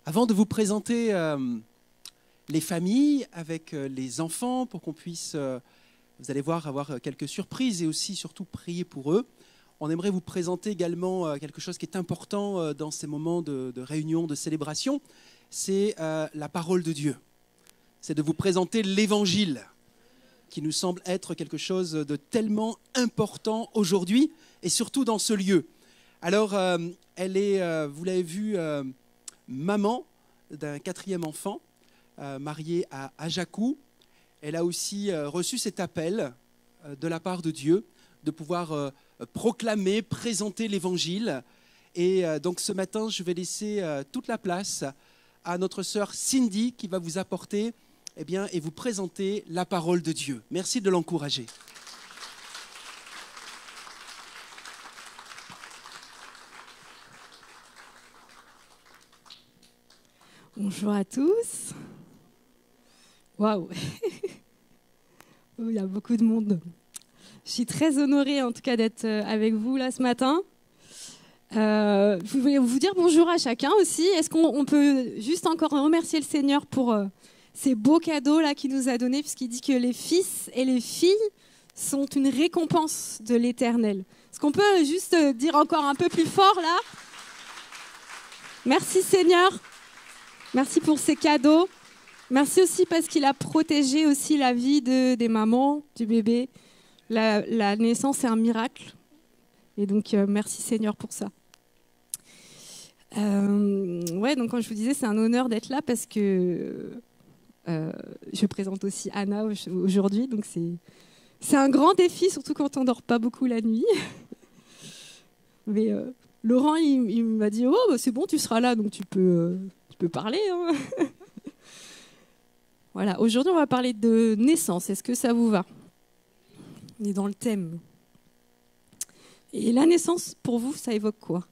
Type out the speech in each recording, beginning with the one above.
Avant de vous présenter les familles avec les enfants pour qu'on puisse, vous allez voir, avoir quelques surprises et aussi surtout prier pour eux, on aimerait vous présenter également quelque chose qui est important dans ces moments de réunion, de célébration, c'est la parole de Dieu. C'est de vous présenter l'Évangile, qui nous semble être quelque chose de tellement important aujourd'hui et surtout dans ce lieu. Alors, elle est, vous l'avez vu, maman d'un 4e enfant, mariée à Ajacou. Elle a aussi reçu cet appel de la part de Dieu de pouvoir proclamer, présenter l'Évangile. Et donc ce matin, je vais laisser toute la place à notre sœur Cindy qui va vous apporter et vous présenter la parole de Dieu. Merci de l'encourager. Bonjour à tous. Waouh. Il y a beaucoup de monde. Je suis très honorée en tout cas d'être avec vous là ce matin. Je voulais vous dire bonjour à chacun aussi. Est-ce qu'on peut juste encore remercier le Seigneur pour ces beaux cadeaux là qu'il nous a donnés, puisqu'il dit que les fils et les filles sont une récompense de l'Éternel. Est-ce qu'on peut juste dire encore un peu plus fort là? Merci Seigneur. Merci pour ces cadeaux. Merci aussi parce qu'il a protégé aussi la vie des mamans, du bébé. La naissance est un miracle. Et donc, merci Seigneur pour ça. Donc quand je vous disais, c'est un honneur d'être là parce que je présente aussi Anna aujourd'hui. Donc, c'est un grand défi, surtout quand on ne dort pas beaucoup la nuit. Mais Laurent, il m'a dit « Oh, bah, c'est bon, tu seras là, donc tu peux parler. Hein. » Voilà, aujourd'hui, on va parler de naissance. Est-ce que ça vous va? On est dans le thème. Et la naissance, pour vous, ça évoque quoi?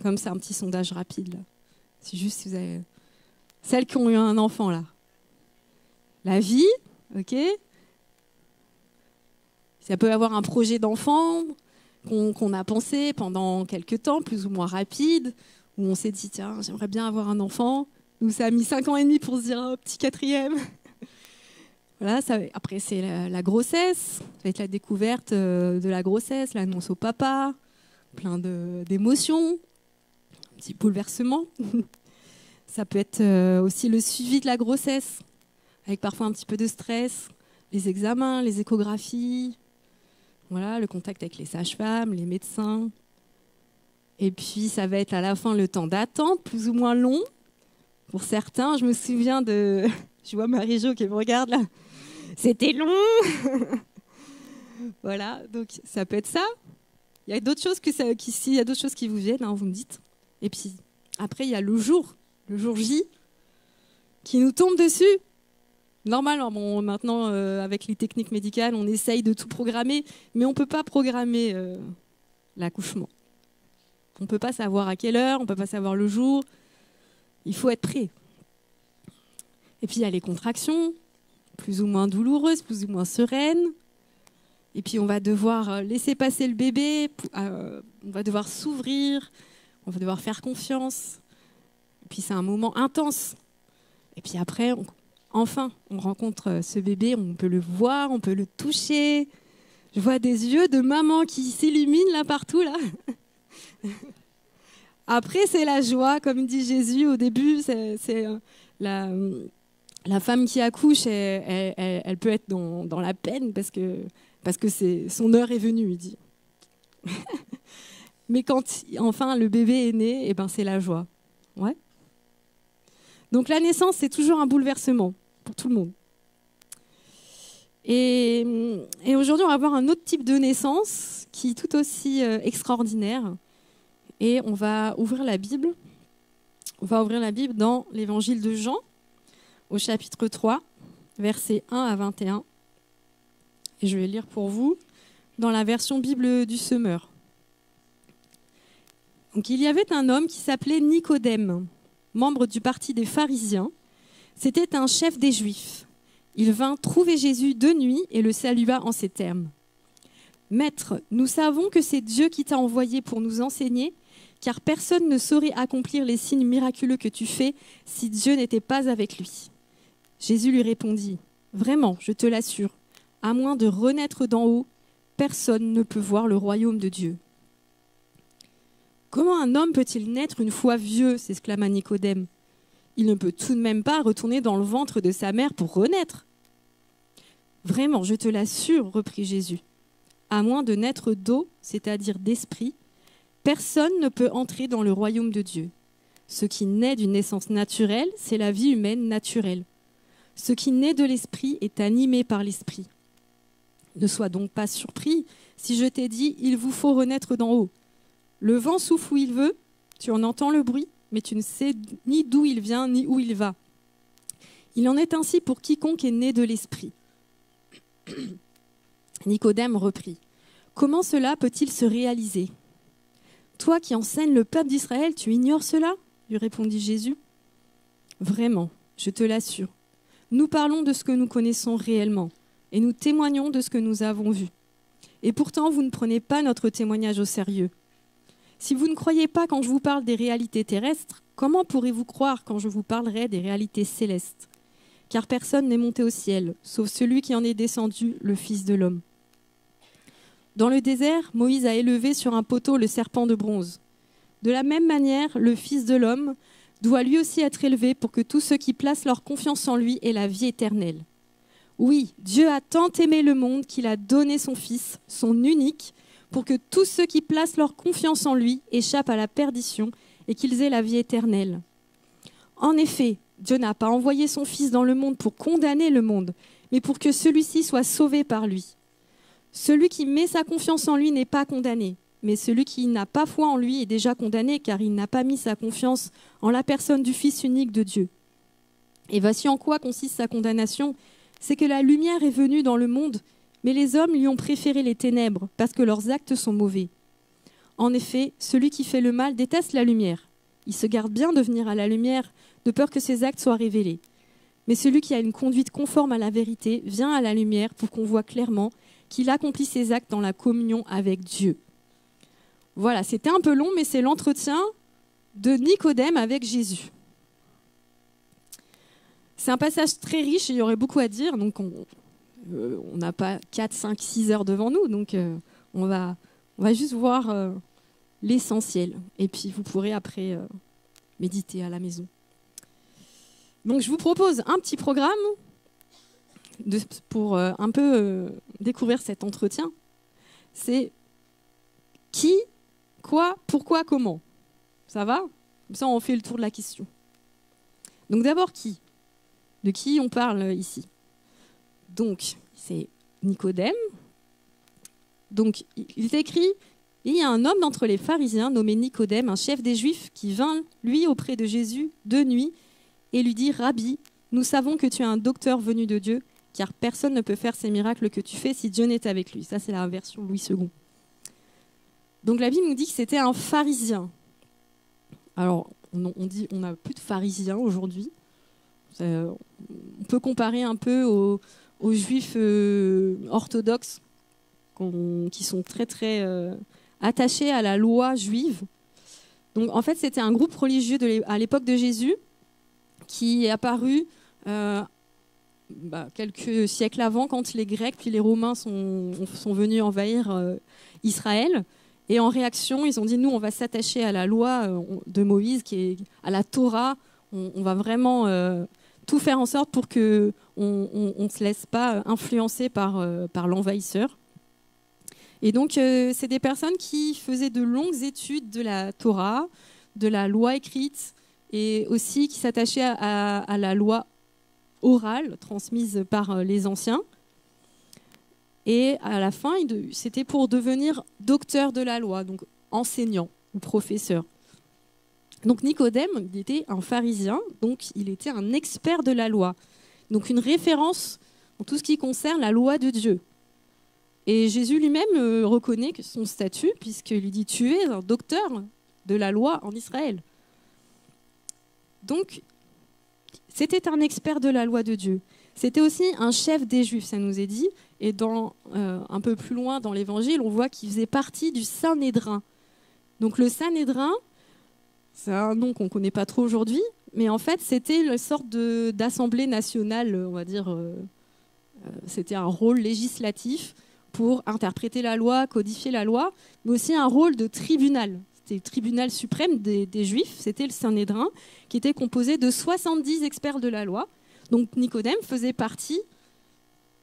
Comme ça, un petit sondage rapide. Là. C'est juste si vous avez... Celles qui ont eu un enfant, là. La vie, ok? Ça peut avoir un projet d'enfant qu'on a pensé pendant quelques temps, plus ou moins rapide, où on s'est dit, tiens, j'aimerais bien avoir un enfant. Nous, ça a mis 5 ans et demi pour se dire, oh, petit 4e. Voilà, après, c'est la grossesse. Ça va être la découverte de la grossesse, l'annonce au papa, plein d'émotions, un petit bouleversement. Ça peut être aussi le suivi de la grossesse, avec parfois un petit peu de stress, les examens, les échographies, voilà, le contact avec les sages-femmes, les médecins. Et puis, ça va être à la fin le temps d'attente, plus ou moins long. Pour certains, je me souviens de... Je vois Marie-Jo qui me regarde là. C'était long. Voilà, donc ça peut être ça. Il y a d'autres choses s'il y a d'autres choses qui vous viennent, hein, vous me dites. Et puis, après, il y a le jour J, qui nous tombe dessus. Normalement, bon, maintenant, avec les techniques médicales, on essaye de tout programmer, mais on ne peut pas programmer l'accouchement. On ne peut pas savoir à quelle heure, on ne peut pas savoir le jour. Il faut être prêt. Et puis, il y a les contractions, plus ou moins douloureuses, plus ou moins sereines. Et puis, on va devoir laisser passer le bébé, on va devoir s'ouvrir, on va devoir faire confiance. Et puis, c'est un moment intense. Et puis après, on rencontre ce bébé, on peut le voir, on peut le toucher. Je vois des yeux de maman qui s'illuminent là partout, là. Après, c'est la joie, comme dit Jésus au début, c'est la femme qui accouche, elle peut être dans la peine parce que son heure est venue, il dit. Mais quand enfin le bébé est né, eh ben, c'est la joie. Ouais. Donc la naissance, c'est toujours un bouleversement pour tout le monde. Et aujourd'hui, on va voir un autre type de naissance qui est tout aussi extraordinaire. Et on va ouvrir la Bible. On va ouvrir la Bible dans l'évangile de Jean, au chapitre 3, versets 1 à 21. Et je vais lire pour vous dans la version Bible du Semeur. Donc, il y avait un homme qui s'appelait Nicodème, membre du parti des pharisiens. C'était un chef des Juifs. Il vint trouver Jésus de nuit et le salua en ces termes. « Maître, nous savons que c'est Dieu qui t'a envoyé pour nous enseigner car personne ne saurait accomplir les signes miraculeux que tu fais si Dieu n'était pas avec lui. » Jésus lui répondit, « Vraiment, je te l'assure, à moins de renaître d'en haut, personne ne peut voir le royaume de Dieu. » « Comment un homme peut-il naître une fois vieux ?» s'exclama Nicodème. « Il ne peut tout de même pas retourner dans le ventre de sa mère pour renaître. »« Vraiment, je te l'assure, reprit Jésus, à moins de naître d'eau, c'est-à-dire d'esprit, personne ne peut entrer dans le royaume de Dieu. Ce qui naît d'une naissance naturelle, c'est la vie humaine naturelle. Ce qui naît de l'esprit est animé par l'esprit. Ne sois donc pas surpris si je t'ai dit « il vous faut renaître d'en haut ». Le vent souffle où il veut, tu en entends le bruit, mais tu ne sais ni d'où il vient ni où il va. Il en est ainsi pour quiconque est né de l'esprit. Nicodème reprit. Comment cela peut-il se réaliser ? Toi qui enseignes le peuple d'Israël, tu ignores cela ? Lui répondit Jésus. Vraiment, je te l'assure. Nous parlons de ce que nous connaissons réellement et nous témoignons de ce que nous avons vu. Et pourtant, vous ne prenez pas notre témoignage au sérieux. Si vous ne croyez pas quand je vous parle des réalités terrestres, comment pourrez-vous croire quand je vous parlerai des réalités célestes ? Car personne n'est monté au ciel, sauf celui qui en est descendu, le Fils de l'homme. Dans le désert, Moïse a élevé sur un poteau le serpent de bronze. De la même manière, le Fils de l'homme doit lui aussi être élevé pour que tous ceux qui placent leur confiance en lui aient la vie éternelle. Oui, Dieu a tant aimé le monde qu'il a donné son Fils, son unique, pour que tous ceux qui placent leur confiance en lui échappent à la perdition et qu'ils aient la vie éternelle. En effet, Dieu n'a pas envoyé son Fils dans le monde pour condamner le monde, mais pour que celui-ci soit sauvé par lui. Celui qui met sa confiance en lui n'est pas condamné, mais celui qui n'a pas foi en lui est déjà condamné, car il n'a pas mis sa confiance en la personne du Fils unique de Dieu. Et voici en quoi consiste sa condamnation, c'est que la lumière est venue dans le monde, mais les hommes lui ont préféré les ténèbres, parce que leurs actes sont mauvais. En effet, celui qui fait le mal déteste la lumière. Il se garde bien de venir à la lumière, de peur que ses actes soient révélés. Mais celui qui a une conduite conforme à la vérité vient à la lumière pour qu'on voit clairement qu'il accomplit ses actes dans la communion avec Dieu. Voilà, c'était un peu long, mais c'est l'entretien de Nicodème avec Jésus. C'est un passage très riche et il y aurait beaucoup à dire, donc on n'a pas 4, 5, 6 heures devant nous, donc on va juste voir l'essentiel. Et puis vous pourrez après méditer à la maison. Donc je vous propose un petit programme pour un peu découvrir cet entretien. C'est qui, quoi, pourquoi, comment. Ça va ? Comme ça on fait le tour de la question. Donc d'abord qui ? De qui on parle ici ? Donc, c'est Nicodème. Donc, il est écrit « Il y a un homme d'entre les pharisiens nommé Nicodème, un chef des Juifs, qui vint, lui, auprès de Jésus de nuit et lui dit « Rabbi, nous savons que tu es un docteur venu de Dieu, car personne ne peut faire ces miracles que tu fais si Dieu n'est avec lui. » Ça, c'est la version Louis II. Donc, la Bible nous dit que c'était un pharisien. Alors, on n'a plus de pharisiens aujourd'hui. On peut comparer un peu aux juifs orthodoxes qui sont très très attachés à la loi juive. Donc en fait c'était un groupe religieux à l'époque de Jésus qui est apparu quelques siècles avant, quand les Grecs puis les Romains sont venus envahir Israël. Et en réaction, ils ont dit, nous, on va s'attacher à la loi de Moïse, qui est à la Torah. On va vraiment tout faire en sorte pour qu'on ne se laisse pas influencer par l'envahisseur. Et donc, c'est des personnes qui faisaient de longues études de la Torah, de la loi écrite, et aussi qui s'attachaient à la loi orale transmise par les anciens. Et à la fin, c'était pour devenir docteur de la loi, donc enseignant ou professeur. Donc Nicodème, il était un pharisien, donc il était un expert de la loi. Donc une référence en tout ce qui concerne la loi de Dieu. Et Jésus lui-même reconnaît que son statut, puisqu'il lui dit « Tu es un docteur de la loi en Israël ». Donc, c'était un expert de la loi de Dieu. C'était aussi un chef des Juifs, ça nous est dit. Et un peu plus loin dans l'Évangile, on voit qu'il faisait partie du Sanhédrin. Donc le Sanhédrin, c'est un nom qu'on ne connaît pas trop aujourd'hui, mais en fait c'était une sorte d'assemblée nationale, on va dire, c'était un rôle législatif pour interpréter la loi, codifier la loi, mais aussi un rôle de tribunal. C'était le tribunal suprême des Juifs, c'était le Sanhédrin, qui était composé de 70 experts de la loi. Donc Nicodème faisait partie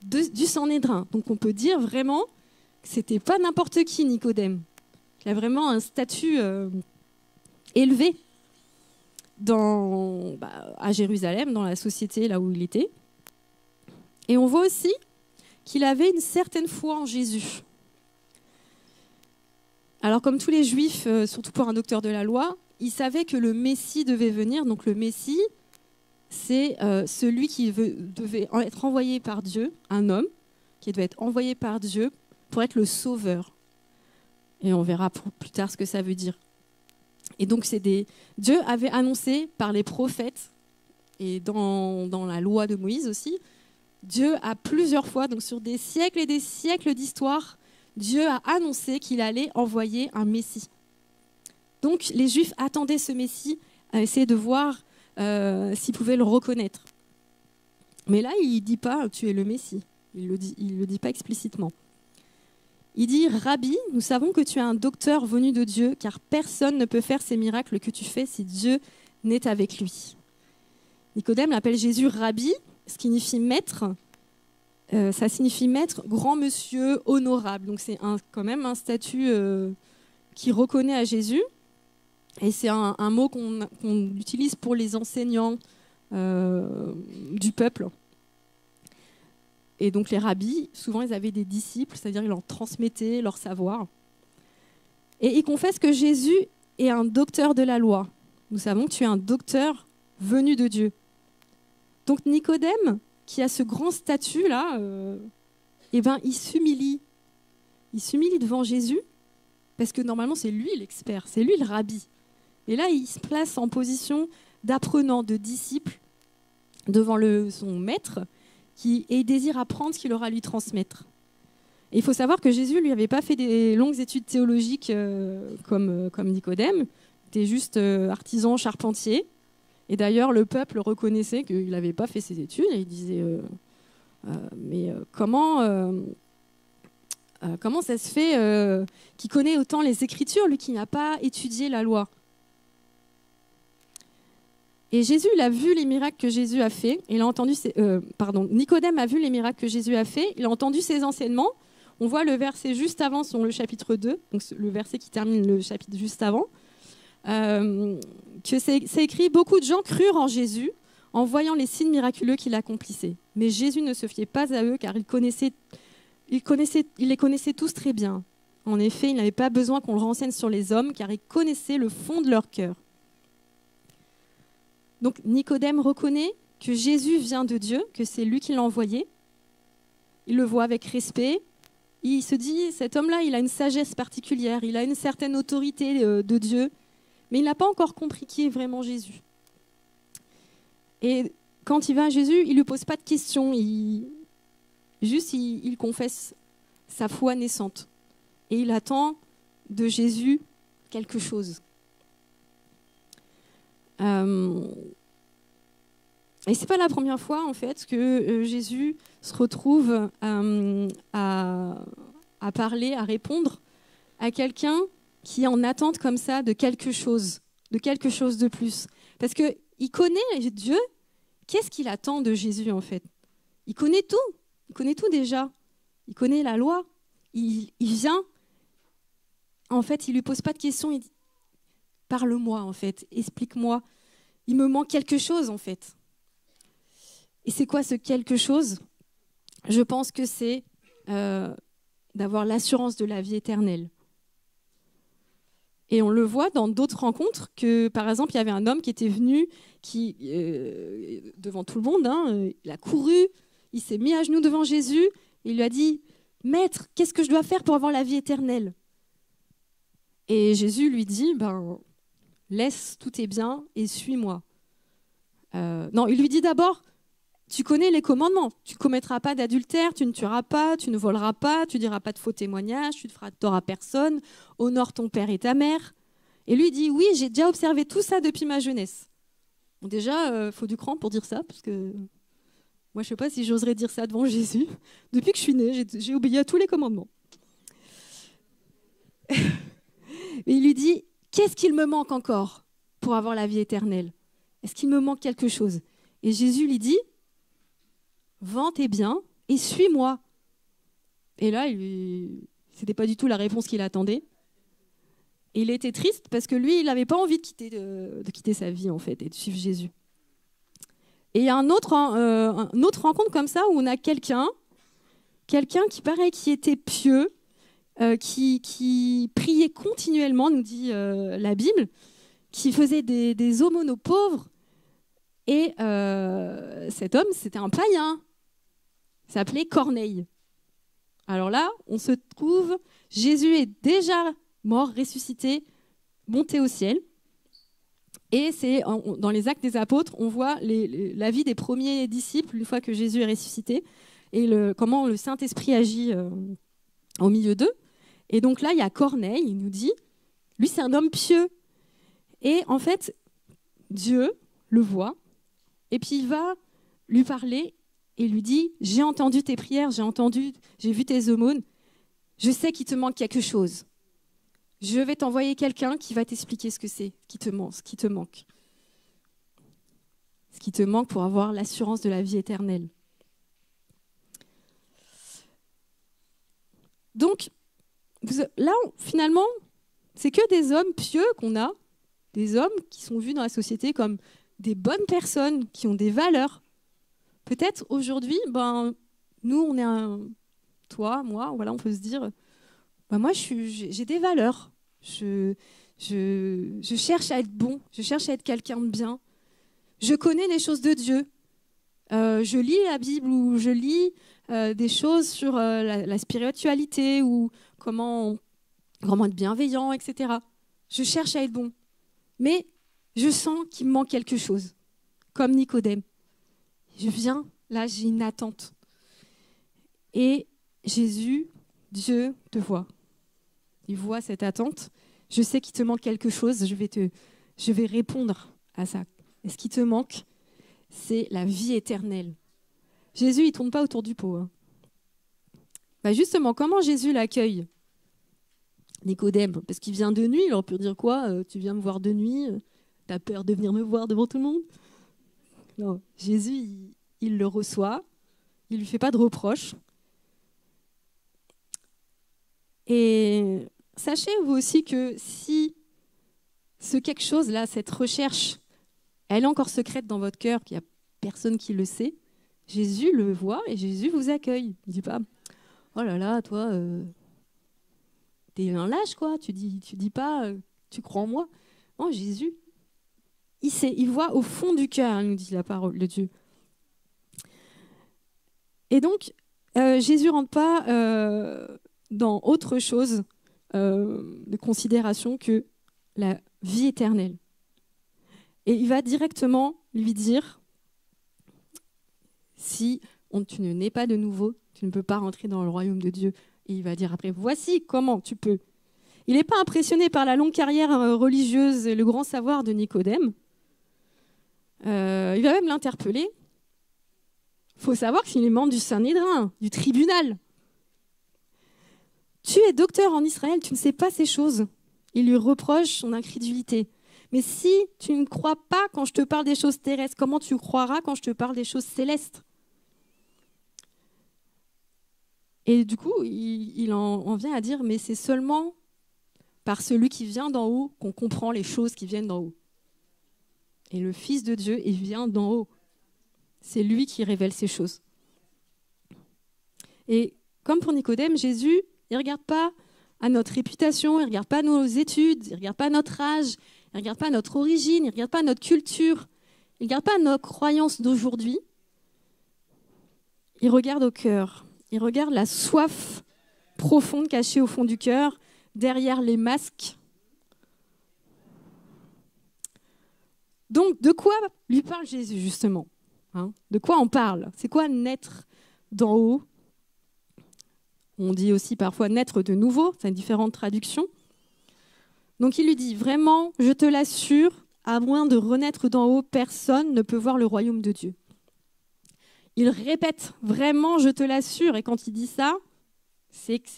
du Sanhédrin. Donc on peut dire vraiment que c'était pas n'importe qui, Nicodème. Il a vraiment un statut élevé à Jérusalem, dans la société là où il était. Et on voit aussi qu'il avait une certaine foi en Jésus. Alors comme tous les Juifs, surtout pour un docteur de la loi, il savait que le Messie devait venir. Donc le Messie, c'est celui qui devait être envoyé par Dieu, un homme qui devait être envoyé par Dieu pour être le sauveur. Et on verra plus tard ce que ça veut dire. Et donc Dieu avait annoncé par les prophètes et dans la loi de Moïse aussi, Dieu a plusieurs fois, donc sur des siècles et des siècles d'histoire, Dieu a annoncé qu'il allait envoyer un Messie. Donc les Juifs attendaient ce Messie à essayer de voir s'ils pouvaient le reconnaître. Mais là, il ne dit pas « tu es le Messie ». Il le dit pas explicitement. Il dit « Rabbi, nous savons que tu es un docteur venu de Dieu, car personne ne peut faire ces miracles que tu fais si Dieu n'est avec lui. » Nicodème appelle Jésus Rabbi, ce qui signifie maître. Ça signifie maître, grand monsieur, honorable. Donc c'est quand même un statut qui reconnaît à Jésus. Et c'est un mot qu'on utilise pour les enseignants du peuple. Et donc les rabbis, souvent ils avaient des disciples, c'est-à-dire ils leur transmettaient leur savoir. Et ils confessent que Jésus est un docteur de la loi. Nous savons que tu es un docteur venu de Dieu. Donc Nicodème, qui a ce grand statut-là, il s'humilie. Il s'humilie devant Jésus, parce que normalement c'est lui l'expert, c'est lui le rabbi. Et là, il se place en position d'apprenant, de disciple, devant son maître, et il désire apprendre ce qu'il aura à lui transmettre. Et il faut savoir que Jésus, lui, n'avait pas fait des longues études théologiques comme Nicodème. Il était juste artisan, charpentier. Et d'ailleurs, le peuple reconnaissait qu'il n'avait pas fait ses études. Et il disait, comment ça se fait qu'il connaît autant les Écritures, lui qui n'a pas étudié la loi? Et Jésus, il a vu les miracles que Jésus a fait. Nicodème a vu les miracles que Jésus a fait. Il a entendu ses enseignements. On voit le verset juste avant, sur le chapitre 2, donc le verset qui termine le chapitre juste avant, que c'est écrit « Beaucoup de gens crurent en Jésus en voyant les signes miraculeux qu'il accomplissait. Mais Jésus ne se fiait pas à eux, car il les connaissait tous très bien. En effet, il n'avait pas besoin qu'on le renseigne sur les hommes, car il connaissait le fond de leur cœur. » Donc Nicodème reconnaît que Jésus vient de Dieu, que c'est lui qui l'a envoyé. Il le voit avec respect. Il se dit, cet homme-là, il a une sagesse particulière, il a une certaine autorité de Dieu, mais il n'a pas encore compris qui est vraiment Jésus. Et quand il va à Jésus, il ne lui pose pas de questions, il confesse sa foi naissante. Et il attend de Jésus quelque chose. Et c'est pas la première fois en fait que Jésus se retrouve à parler, à répondre à quelqu'un qui est en attente comme ça de quelque chose de plus. Parce qu'il connaît Dieu. Qu'est-ce qu'il attend de Jésus en fait? Il connaît tout déjà. Il connaît la loi. Il vient. En fait, il lui pose pas de questions. Il dit, parle-moi en fait, explique-moi. Il me manque quelque chose en fait. Et c'est quoi ce quelque chose? Je pense que c'est d'avoir l'assurance de la vie éternelle. Et on le voit dans d'autres rencontres que, par exemple, il y avait un homme qui était venu, devant tout le monde, il a couru, il s'est mis à genoux devant Jésus, et il lui a dit « Maître, qu'est-ce que je dois faire pour avoir la vie éternelle ?» Et Jésus lui dit « Laisse tous tes biens et suis-moi. » Non, il lui dit d'abord « Tu connais les commandements, tu ne commettras pas d'adultère, tu ne tueras pas, tu ne voleras pas, tu ne diras pas de faux témoignages, tu ne frapperas personne, honore ton père et ta mère. » Et lui dit, oui, j'ai déjà observé tout ça depuis ma jeunesse. Bon, déjà, faut du cran pour dire ça, parce que moi, je ne sais pas si j'oserais dire ça devant Jésus. Depuis que je suis née, j'ai obéi à tous les commandements. Et il lui dit, qu'est-ce qu'il me manque encore pour avoir la vie éternelle? Est-ce qu'il me manque quelque chose? Et Jésus lui dit, vends tes biens et suis-moi. Et là, ce n'était pas du tout la réponse qu'il attendait. Et il était triste parce que lui, il n'avait pas envie de quitter sa vie, en fait, et de suivre Jésus. Et il y a une autre rencontre comme ça où on a quelqu'un qui paraît qui était pieux, qui priait continuellement, nous dit la Bible, qui faisait des aumônes aux pauvres. Et cet homme, c'était un païen. Il s'appelait Corneille. Alors là, on se trouve, Jésus est déjà mort, ressuscité, monté au ciel. Et c'est dans les Actes des Apôtres, on voit la vie des premiers disciples une fois que Jésus est ressuscité et comment le Saint-Esprit agit au milieu d'eux. Et donc là, il y a Corneille, il nous dit, lui c'est un homme pieux. Et en fait, Dieu le voit et puis il va lui parler et lui dit, j'ai entendu tes prières, j'ai vu tes aumônes, je sais qu'il te manque quelque chose. Je vais t'envoyer quelqu'un qui va t'expliquer ce que c'est, ce qui te manque. Ce qui te manque pour avoir l'assurance de la vie éternelle. Donc, là, finalement, c'est que des hommes pieux qu'on a, des hommes qui sont vus dans la société comme des bonnes personnes, qui ont des valeurs. Peut-être aujourd'hui, nous, on est toi, moi, voilà, on peut se dire... moi, j'ai des valeurs. Je cherche à être bon. Je cherche à être quelqu'un de bien. Je connais les choses de Dieu. Je lis la Bible ou je lis des choses sur la spiritualité ou comment être bienveillant, etc. Je cherche à être bon. Mais je sens qu'il me manque quelque chose. Comme Nicodème. Je viens, là, j'ai une attente. Et Jésus, Dieu te voit. Il voit cette attente. Je sais qu'il te manque quelque chose. Je vais répondre à ça. Et ce qui te manque, c'est la vie éternelle. Jésus, il ne tourne pas autour du pot. Justement, comment Jésus l'accueille, Nicodème? Parce qu'il vient de nuit. Il aurait pu dire quoi? Tu viens me voir de nuit? Tu as peur de venir me voir devant tout le monde? Non. Jésus, il le reçoit. Il ne lui fait pas de reproches. Et sachez vous aussi que si ce quelque chose-là, cette recherche, elle est encore secrète dans votre cœur, qu'il n'y a personne qui le sait, Jésus le voit et Jésus vous accueille. Il ne dit pas « Oh là là, toi, t'es un lâche, quoi. Tu dis pas tu crois en moi. » Non, Jésus, il sait, il voit au fond du cœur, nous dit la parole de Dieu. Et donc, Jésus ne rentre pas dans autre chose de considération que la vie éternelle. Et il va directement lui dire, si tu ne nais pas de nouveau, tu ne peux pas rentrer dans le royaume de Dieu. Et il va dire après, voici comment tu peux. Il n'est pas impressionné par la longue carrière religieuse et le grand savoir de Nicodème. Il va même l'interpeller. Il faut savoir qu'il est membre du Sanhédrin, du tribunal. Tu es docteur en Israël, tu ne sais pas ces choses. Il lui reproche son incrédulité. Mais si tu ne crois pas quand je te parle des choses terrestres, comment tu croiras quand je te parle des choses célestes? Et du coup, il en vient à dire, mais c'est seulement par celui qui vient d'en haut qu'on comprend les choses qui viennent d'en haut. Et le Fils de Dieu, il vient d'en haut. C'est lui qui révèle ces choses. Et comme pour Nicodème, Jésus, il ne regarde pas à notre réputation, il ne regarde pas nos études, il ne regarde pas notre âge, il ne regarde pas notre origine, il ne regarde pas notre culture, il ne regarde pas nos croyances d'aujourd'hui. Il regarde au cœur, il regarde la soif profonde cachée au fond du cœur, derrière les masques. Donc, de quoi lui parle Jésus, justement? De quoi on parle? C'est quoi naître d'en haut? On dit aussi parfois naître de nouveau, c'est différentes traductions. Donc il lui dit, vraiment, je te l'assure, à moins de renaître d'en haut, personne ne peut voir le royaume de Dieu. Il répète, vraiment, je te l'assure. Et quand il dit ça, c'est que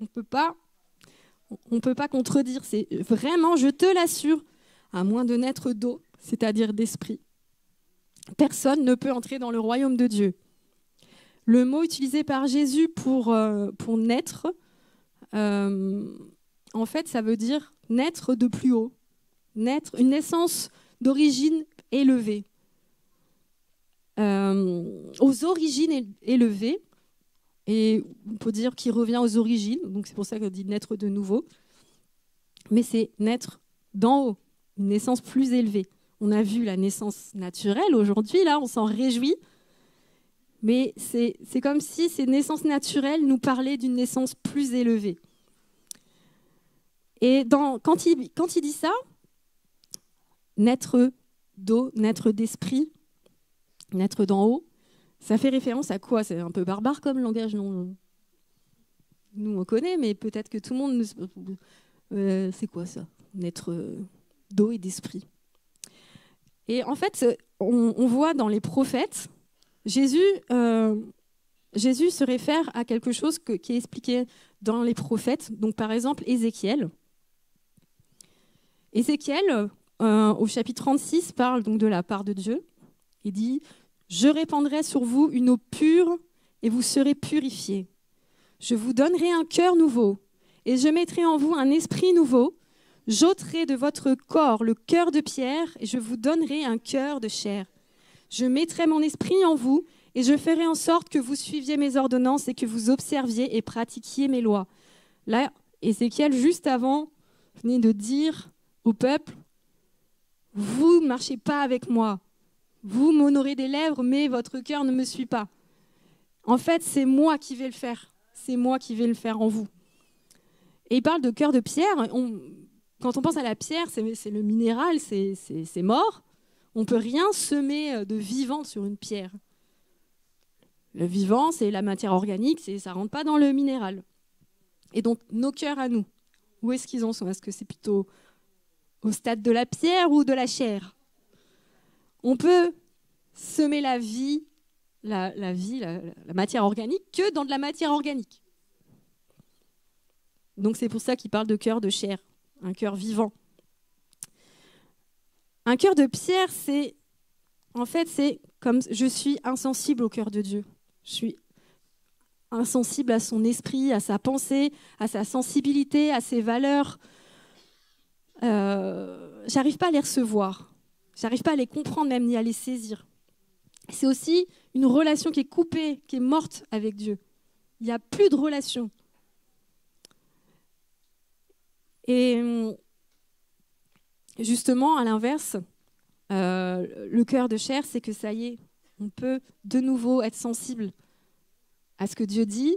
on ne peut pas contredire. C'est vraiment, je te l'assure, à moins de naître d'eau, c'est-à-dire d'esprit. Personne ne peut entrer dans le royaume de Dieu. Le mot utilisé par Jésus pour naître, en fait, ça veut dire naître de plus haut, naître, une naissance d'origine élevée. Aux origines élevées, et on peut dire qu'il revient aux origines, donc c'est pour ça qu'on dit naître de nouveau, mais c'est naître d'en haut, une naissance plus élevée. On a vu la naissance naturelle aujourd'hui, là on s'en réjouit, mais c'est comme si ces naissances naturelles nous parlaient d'une naissance plus élevée. Et quand il dit ça, naître d'eau, naître d'esprit, naître d'en haut, ça fait référence à quoi? C'est un peu barbare comme langage, non? Nous, on connaît, mais peut-être que tout le monde... c'est quoi ça? Naître d'eau et d'esprit. Et en fait, on voit dans les prophètes, Jésus se réfère à quelque chose qui est expliqué dans les prophètes. Donc, par exemple, Ézéchiel. Ézéchiel, au chapitre 36, parle donc de la part de Dieu. Il dit « Je répandrai sur vous une eau pure et vous serez purifiés. Je vous donnerai un cœur nouveau et je mettrai en vous un esprit nouveau. J'ôterai de votre corps le cœur de pierre et je vous donnerai un cœur de chair. Je mettrai mon esprit en vous et je ferai en sorte que vous suiviez mes ordonnances et que vous observiez et pratiquiez mes lois. » Là, Ézéchiel, juste avant, venait de dire au peuple, « Vous ne marchez pas avec moi. Vous m'honorez des lèvres, mais votre cœur ne me suit pas. En fait, c'est moi qui vais le faire. C'est moi qui vais le faire en vous. » Et il parle de cœur de pierre. Quand on pense à la pierre, c'est le minéral, c'est mort. On ne peut rien semer de vivant sur une pierre. Le vivant, c'est la matière organique, ça ne rentre pas dans le minéral. Et donc, nos cœurs à nous, où est-ce qu'ils en sont? Est-ce que c'est plutôt au stade de la pierre ou de la chair? On peut semer la vie, la matière organique, que dans de la matière organique. Donc, c'est pour ça qu'il parle de cœur de chair, un cœur vivant. Un cœur de pierre, c'est comme je suis insensible au cœur de Dieu. Je suis insensible à son esprit, à sa pensée, à sa sensibilité, à ses valeurs. J'arrive pas à les recevoir. J'arrive pas à les comprendre même, ni à les saisir. C'est aussi une relation qui est coupée, qui est morte avec Dieu. Il n'y a plus de relation. Et justement, à l'inverse, le cœur de chair, c'est que ça y est, on peut de nouveau être sensible à ce que Dieu dit,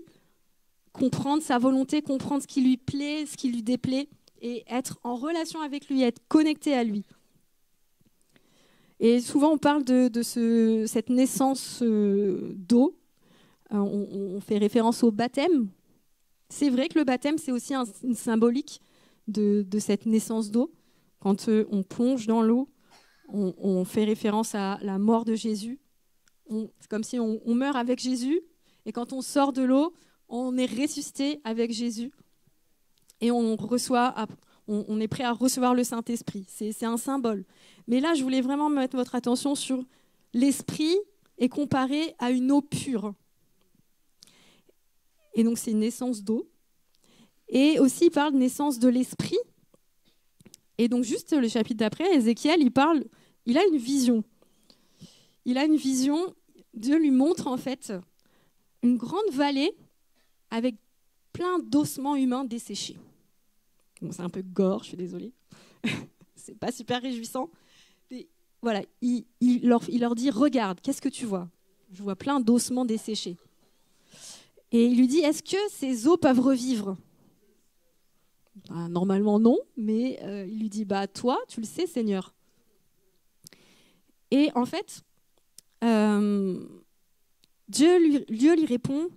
comprendre sa volonté, comprendre ce qui lui plaît, ce qui lui déplaît, et être en relation avec lui, être connecté à lui. Et souvent, on parle de cette naissance d'eau. On fait référence au baptême. C'est vrai que le baptême, c'est aussi une symbolique de cette naissance d'eau. Quand on plonge dans l'eau, on fait référence à la mort de Jésus. C'est comme si on meurt avec Jésus, et quand on sort de l'eau, on est ressuscité avec Jésus. Et on est prêt à recevoir le Saint-Esprit. C'est un symbole. Mais là, je voulais vraiment mettre votre attention sur l'esprit est comparé à une eau pure. Et donc, c'est une naissance d'eau. Et aussi, il parle de naissance de l'esprit. Et donc, juste le chapitre d'après, Ézéchiel, il a une vision. Il a une vision, Dieu lui montre en fait une grande vallée avec plein d'ossements humains desséchés. Bon, c'est un peu gore, je suis désolée. C'est pas super réjouissant. Mais voilà, il leur dit, regarde, qu'est-ce que tu vois? Je vois plein d'ossements desséchés. Et il lui dit, est-ce que ces eaux peuvent revivre? Normalement non, mais il lui dit, toi, tu le sais, Seigneur. Et en fait, Dieu lui répond,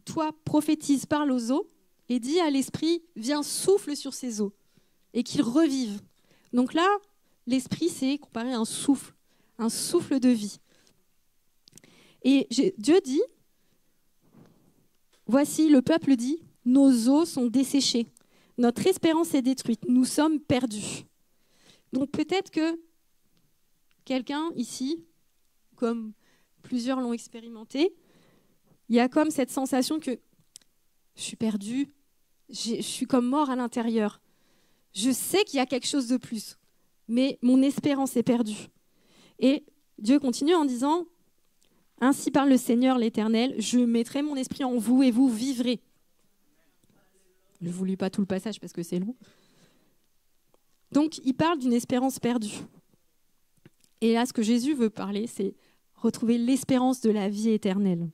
toi, prophétise, parle aux eaux, et dit à l'esprit, viens, souffle sur ces eaux, et qu'ils revivent. Donc là, l'esprit, c'est comparé à un souffle de vie. Et Dieu dit, voici, le peuple dit, nos eaux sont desséchées, notre espérance est détruite, nous sommes perdus. Donc peut-être que quelqu'un ici, comme plusieurs l'ont expérimenté, il y a comme cette sensation que je suis perdu, je suis comme mort à l'intérieur. Je sais qu'il y a quelque chose de plus, mais mon espérance est perdue. Et Dieu continue en disant, ainsi parle le Seigneur l'Éternel, je mettrai mon esprit en vous et vous vivrez. Je ne vous lis pas tout le passage parce que c'est long. Donc, il parle d'une espérance perdue. Et là, ce que Jésus veut parler, c'est retrouver l'espérance de la vie éternelle.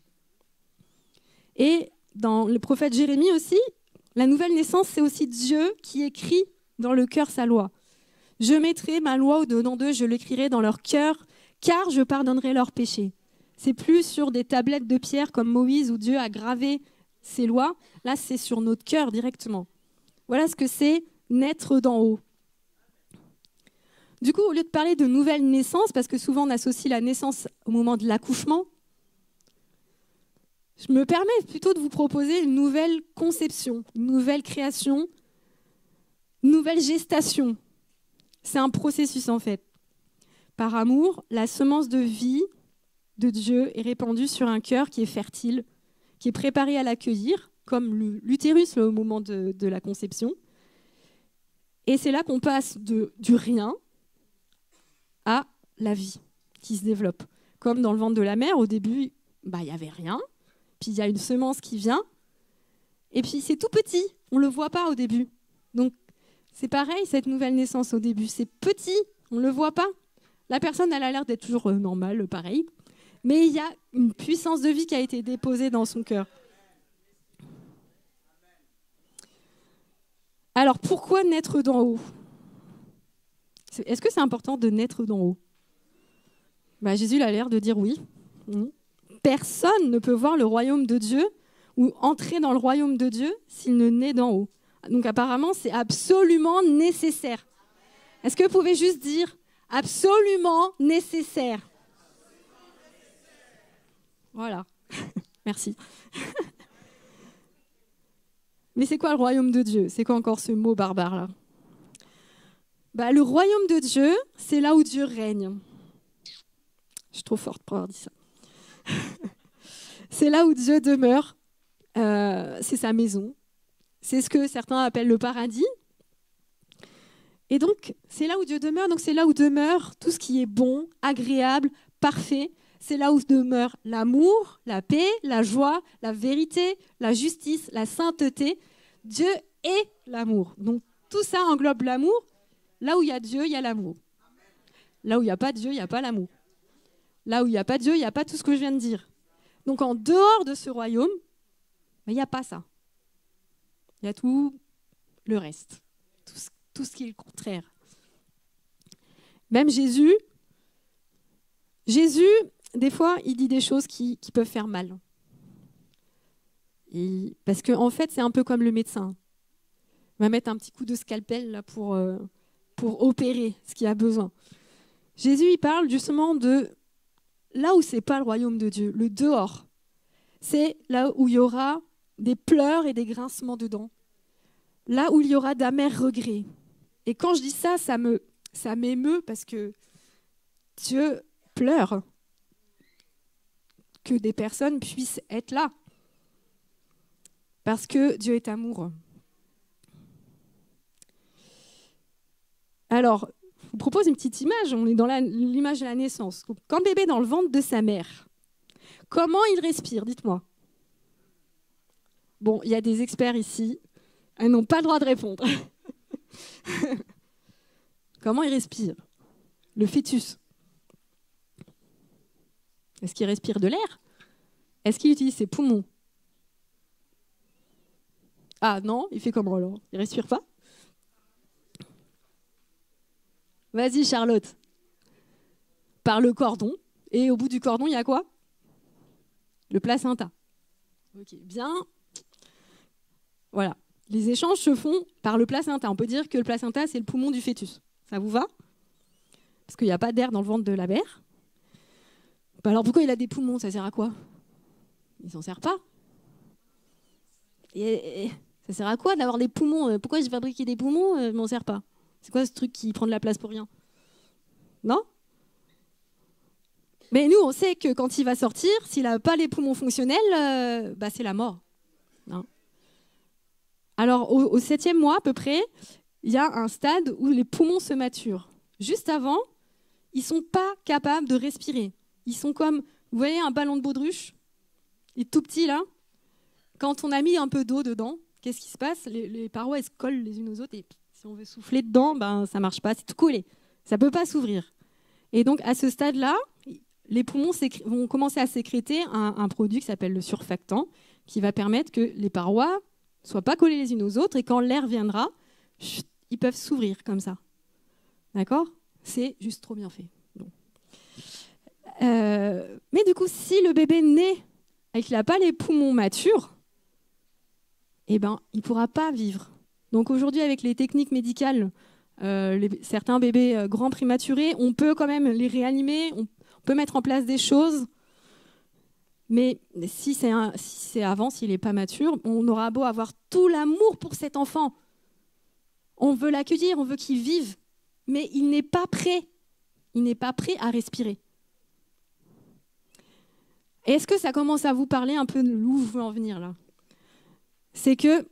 Et dans le prophète Jérémie aussi, la nouvelle naissance, c'est aussi Dieu qui écrit dans le cœur sa loi. Je mettrai ma loi au-dedans d'eux, je l'écrirai dans leur cœur, car je pardonnerai leurs péchés. C'est plus sur des tablettes de pierre comme Moïse où Dieu a gravé ses lois. Là, c'est sur notre cœur directement. Voilà ce que c'est naître d'en haut. Du coup, au lieu de parler de nouvelle naissance, parce que souvent on associe la naissance au moment de l'accouchement, je me permets plutôt de vous proposer une nouvelle conception, une nouvelle création, une nouvelle gestation. C'est un processus en fait. Par amour, la semence de vie de Dieu est répandue sur un cœur qui est fertile, qui est préparé à l'accueillir, comme l'utérus au moment de la conception. Et c'est là qu'on passe du rien à la vie qui se développe. Comme dans le ventre de la mère, au début, il n'y avait rien. Puis il y a une semence qui vient. Et puis c'est tout petit, on ne le voit pas au début. Donc c'est pareil, cette nouvelle naissance au début. C'est petit, on ne le voit pas. La personne, elle a l'air d'être toujours normale, pareil. Mais il y a une puissance de vie qui a été déposée dans son cœur. Alors, pourquoi naître d'en haut ? Est-ce que c'est important de naître d'en haut ? Jésus a l'air de dire oui. Personne ne peut voir le royaume de Dieu ou entrer dans le royaume de Dieu s'il ne naît d'en haut. Donc apparemment, c'est absolument nécessaire. Est-ce que vous pouvez juste dire absolument nécessaire ? Voilà. Merci. Mais c'est quoi le royaume de Dieu ? C'est quoi encore ce mot barbare là ? Le royaume de Dieu, c'est là où Dieu règne. Je suis trop forte pour avoir dit ça. C'est là où Dieu demeure. C'est sa maison. C'est ce que certains appellent le paradis. Et donc, c'est là où Dieu demeure. Donc, c'est là où demeure tout ce qui est bon, agréable, parfait. C'est là où demeure l'amour, la paix, la joie, la vérité, la justice, la sainteté. Dieu est l'amour. Donc, tout ça englobe l'amour. Là où il y a Dieu, il y a l'amour. Là où il n'y a pas Dieu, il n'y a pas l'amour. Là où il n'y a pas Dieu, il n'y a pas tout ce que je viens de dire. Donc, en dehors de ce royaume, il n'y a pas ça. Il y a tout le reste. Tout ce qui est le contraire. Même Jésus, des fois, il dit des choses qui peuvent faire mal. Parce qu'en fait, c'est un peu comme le médecin. Il va mettre un petit coup de scalpel là, pour opérer ce qu'il a besoin. Jésus, il parle justement de là où c'est pas le royaume de Dieu, le dehors. C'est là où il y aura des pleurs et des grincements de dents. Là où il y aura d'amers regrets. Et quand je dis ça, ça m'émeut parce que Dieu pleure que des personnes puissent être là. Parce que Dieu est amour. Alors, je vous propose une petite image. On est dans l'image de la naissance. Donc, quand le bébé est dans le ventre de sa mère, comment il respire ? Dites-moi. Bon, il y a des experts ici. Ils n'ont pas le droit de répondre. Comment il respire ? Le fœtus. Est-ce qu'il respire de l'air ? Est-ce qu'il utilise ses poumons ? Ah non, il fait comment alors ? Il respire pas ? Vas-y Charlotte. Par le cordon. Et au bout du cordon, il y a quoi ? Le placenta. Ok, bien. Voilà. Les échanges se font par le placenta. On peut dire que le placenta, c'est le poumon du fœtus. Ça vous va? Parce qu'il n'y a pas d'air dans le ventre de la mère. Bah alors pourquoi il a des poumons? Ça sert à quoi? Il s'en sert pas. Et ça sert à quoi d'avoir des poumons? Pourquoi j'ai fabriqué des poumons? Je m'en sers pas. C'est quoi ce truc qui prend de la place pour rien? Non? Mais nous, on sait que quand il va sortir, s'il n'a pas les poumons fonctionnels, c'est la mort. Non. Alors, au 7e mois à peu près, il y a un stade où les poumons se maturent. Juste avant, ils ne sont pas capables de respirer. Ils sont comme, vous voyez, un ballon de baudruche, il est tout petit là. Quand on a mis un peu d'eau dedans, qu'est-ce qui se passe? Les parois, elles se collent les unes aux autres et si on veut souffler dedans, ça ne marche pas, c'est tout collé. Ça ne peut pas s'ouvrir. Et donc, à ce stade-là, les poumons vont commencer à sécréter un produit qui s'appelle le surfactant, qui va permettre que les parois ne soient pas collées les unes aux autres et quand l'air viendra, ils peuvent s'ouvrir comme ça. D'accord? C'est juste trop bien fait. Bon. Mais du coup, si le bébé naît et qu'il n'a pas les poumons matures, il ne pourra pas vivre. Donc aujourd'hui, avec les techniques médicales, certains bébés grands prématurés, on peut quand même les réanimer, on peut mettre en place des choses. Mais si c'est avant, s'il n'est pas mature, on aura beau avoir tout l'amour pour cet enfant. On veut l'accueillir, on veut qu'il vive, mais il n'est pas prêt. Il n'est pas prêt à respirer. Est-ce que ça commence à vous parler un peu de où je veux en venir là? C'est que,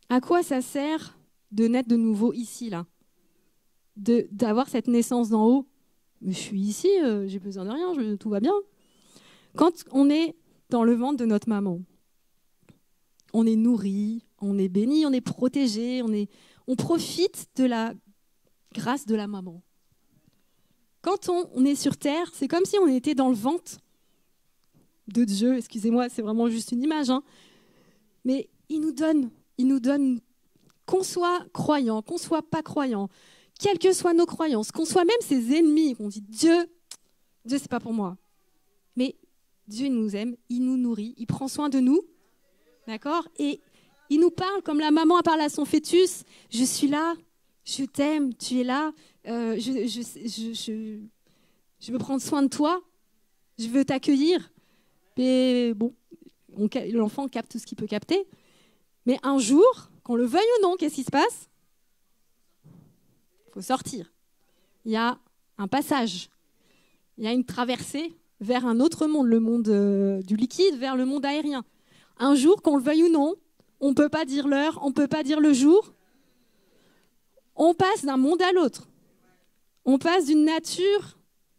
à quoi ça sert de naître de nouveau ici, là? D'avoir cette naissance d'en haut? Mais je suis ici, j'ai besoin de rien, tout va bien. Quand on est dans le ventre de notre maman, on est nourri, on est béni, on est protégé, on profite de la grâce de la maman. Quand on est sur terre, c'est comme si on était dans le ventre de Dieu. Excusez-moi, c'est vraiment juste une image. Mais il nous donne, qu'on soit croyant, qu'on soit pas croyant, quelles que soient nos croyances, qu'on soit même ses ennemis, qu'on dit Dieu, c'est pas pour moi. Mais Dieu, il nous aime, il nous nourrit, il prend soin de nous, d'accord? Et il nous parle comme la maman parle à son fœtus. Je suis là, je t'aime, tu es là, je veux prendre soin de toi, je veux t'accueillir. Et bon, l'enfant capte tout ce qu'il peut capter. Mais un jour, qu'on le veuille ou non, qu'est-ce qui se passe? Il faut sortir. Il y a un passage, il y a une traversée vers un autre monde, le monde du liquide, vers le monde aérien. Un jour, qu'on le veuille ou non, on ne peut pas dire l'heure, on ne peut pas dire le jour. On passe d'un monde à l'autre. On passe d'une nature,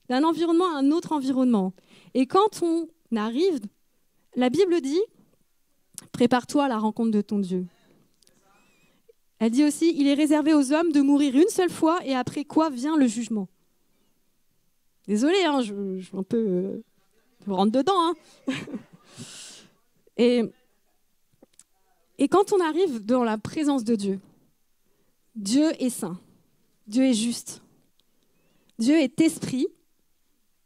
d'un environnement à un autre environnement. Et quand on arrive, la Bible dit, prépare-toi à la rencontre de ton Dieu. Elle dit aussi, il est réservé aux hommes de mourir une seule fois et après quoi vient le jugement. Désolée, je un peu, je rentre dedans. Et quand on arrive dans la présence de Dieu, Dieu est saint, Dieu est juste, Dieu est esprit.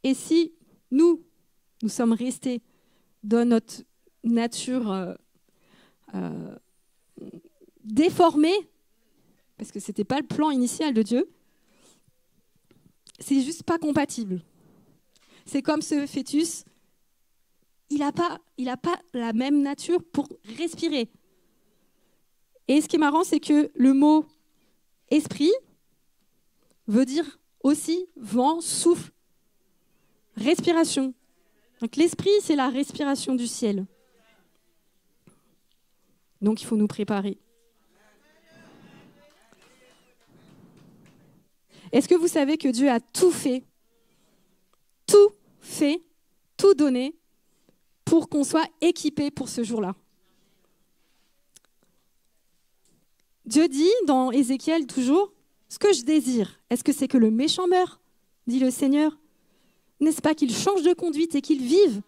Et si nous sommes restés dans notre nature déformée, parce que ce n'était pas le plan initial de Dieu, c'est juste pas compatible. C'est comme ce fœtus, il n'a pas la même nature pour respirer. Et ce qui est marrant, c'est que le mot esprit veut dire aussi vent, souffle, respiration. Donc l'esprit, c'est la respiration du ciel. Donc il faut nous préparer. Est-ce que vous savez que Dieu a tout fait, tout donné pour qu'on soit équipé pour ce jour-là? Dieu dit dans Ézéchiel toujours, ce que je désire, est-ce que c'est que le méchant meure, dit le Seigneur? N'est-ce pas qu'il change de conduite et qu'il vive?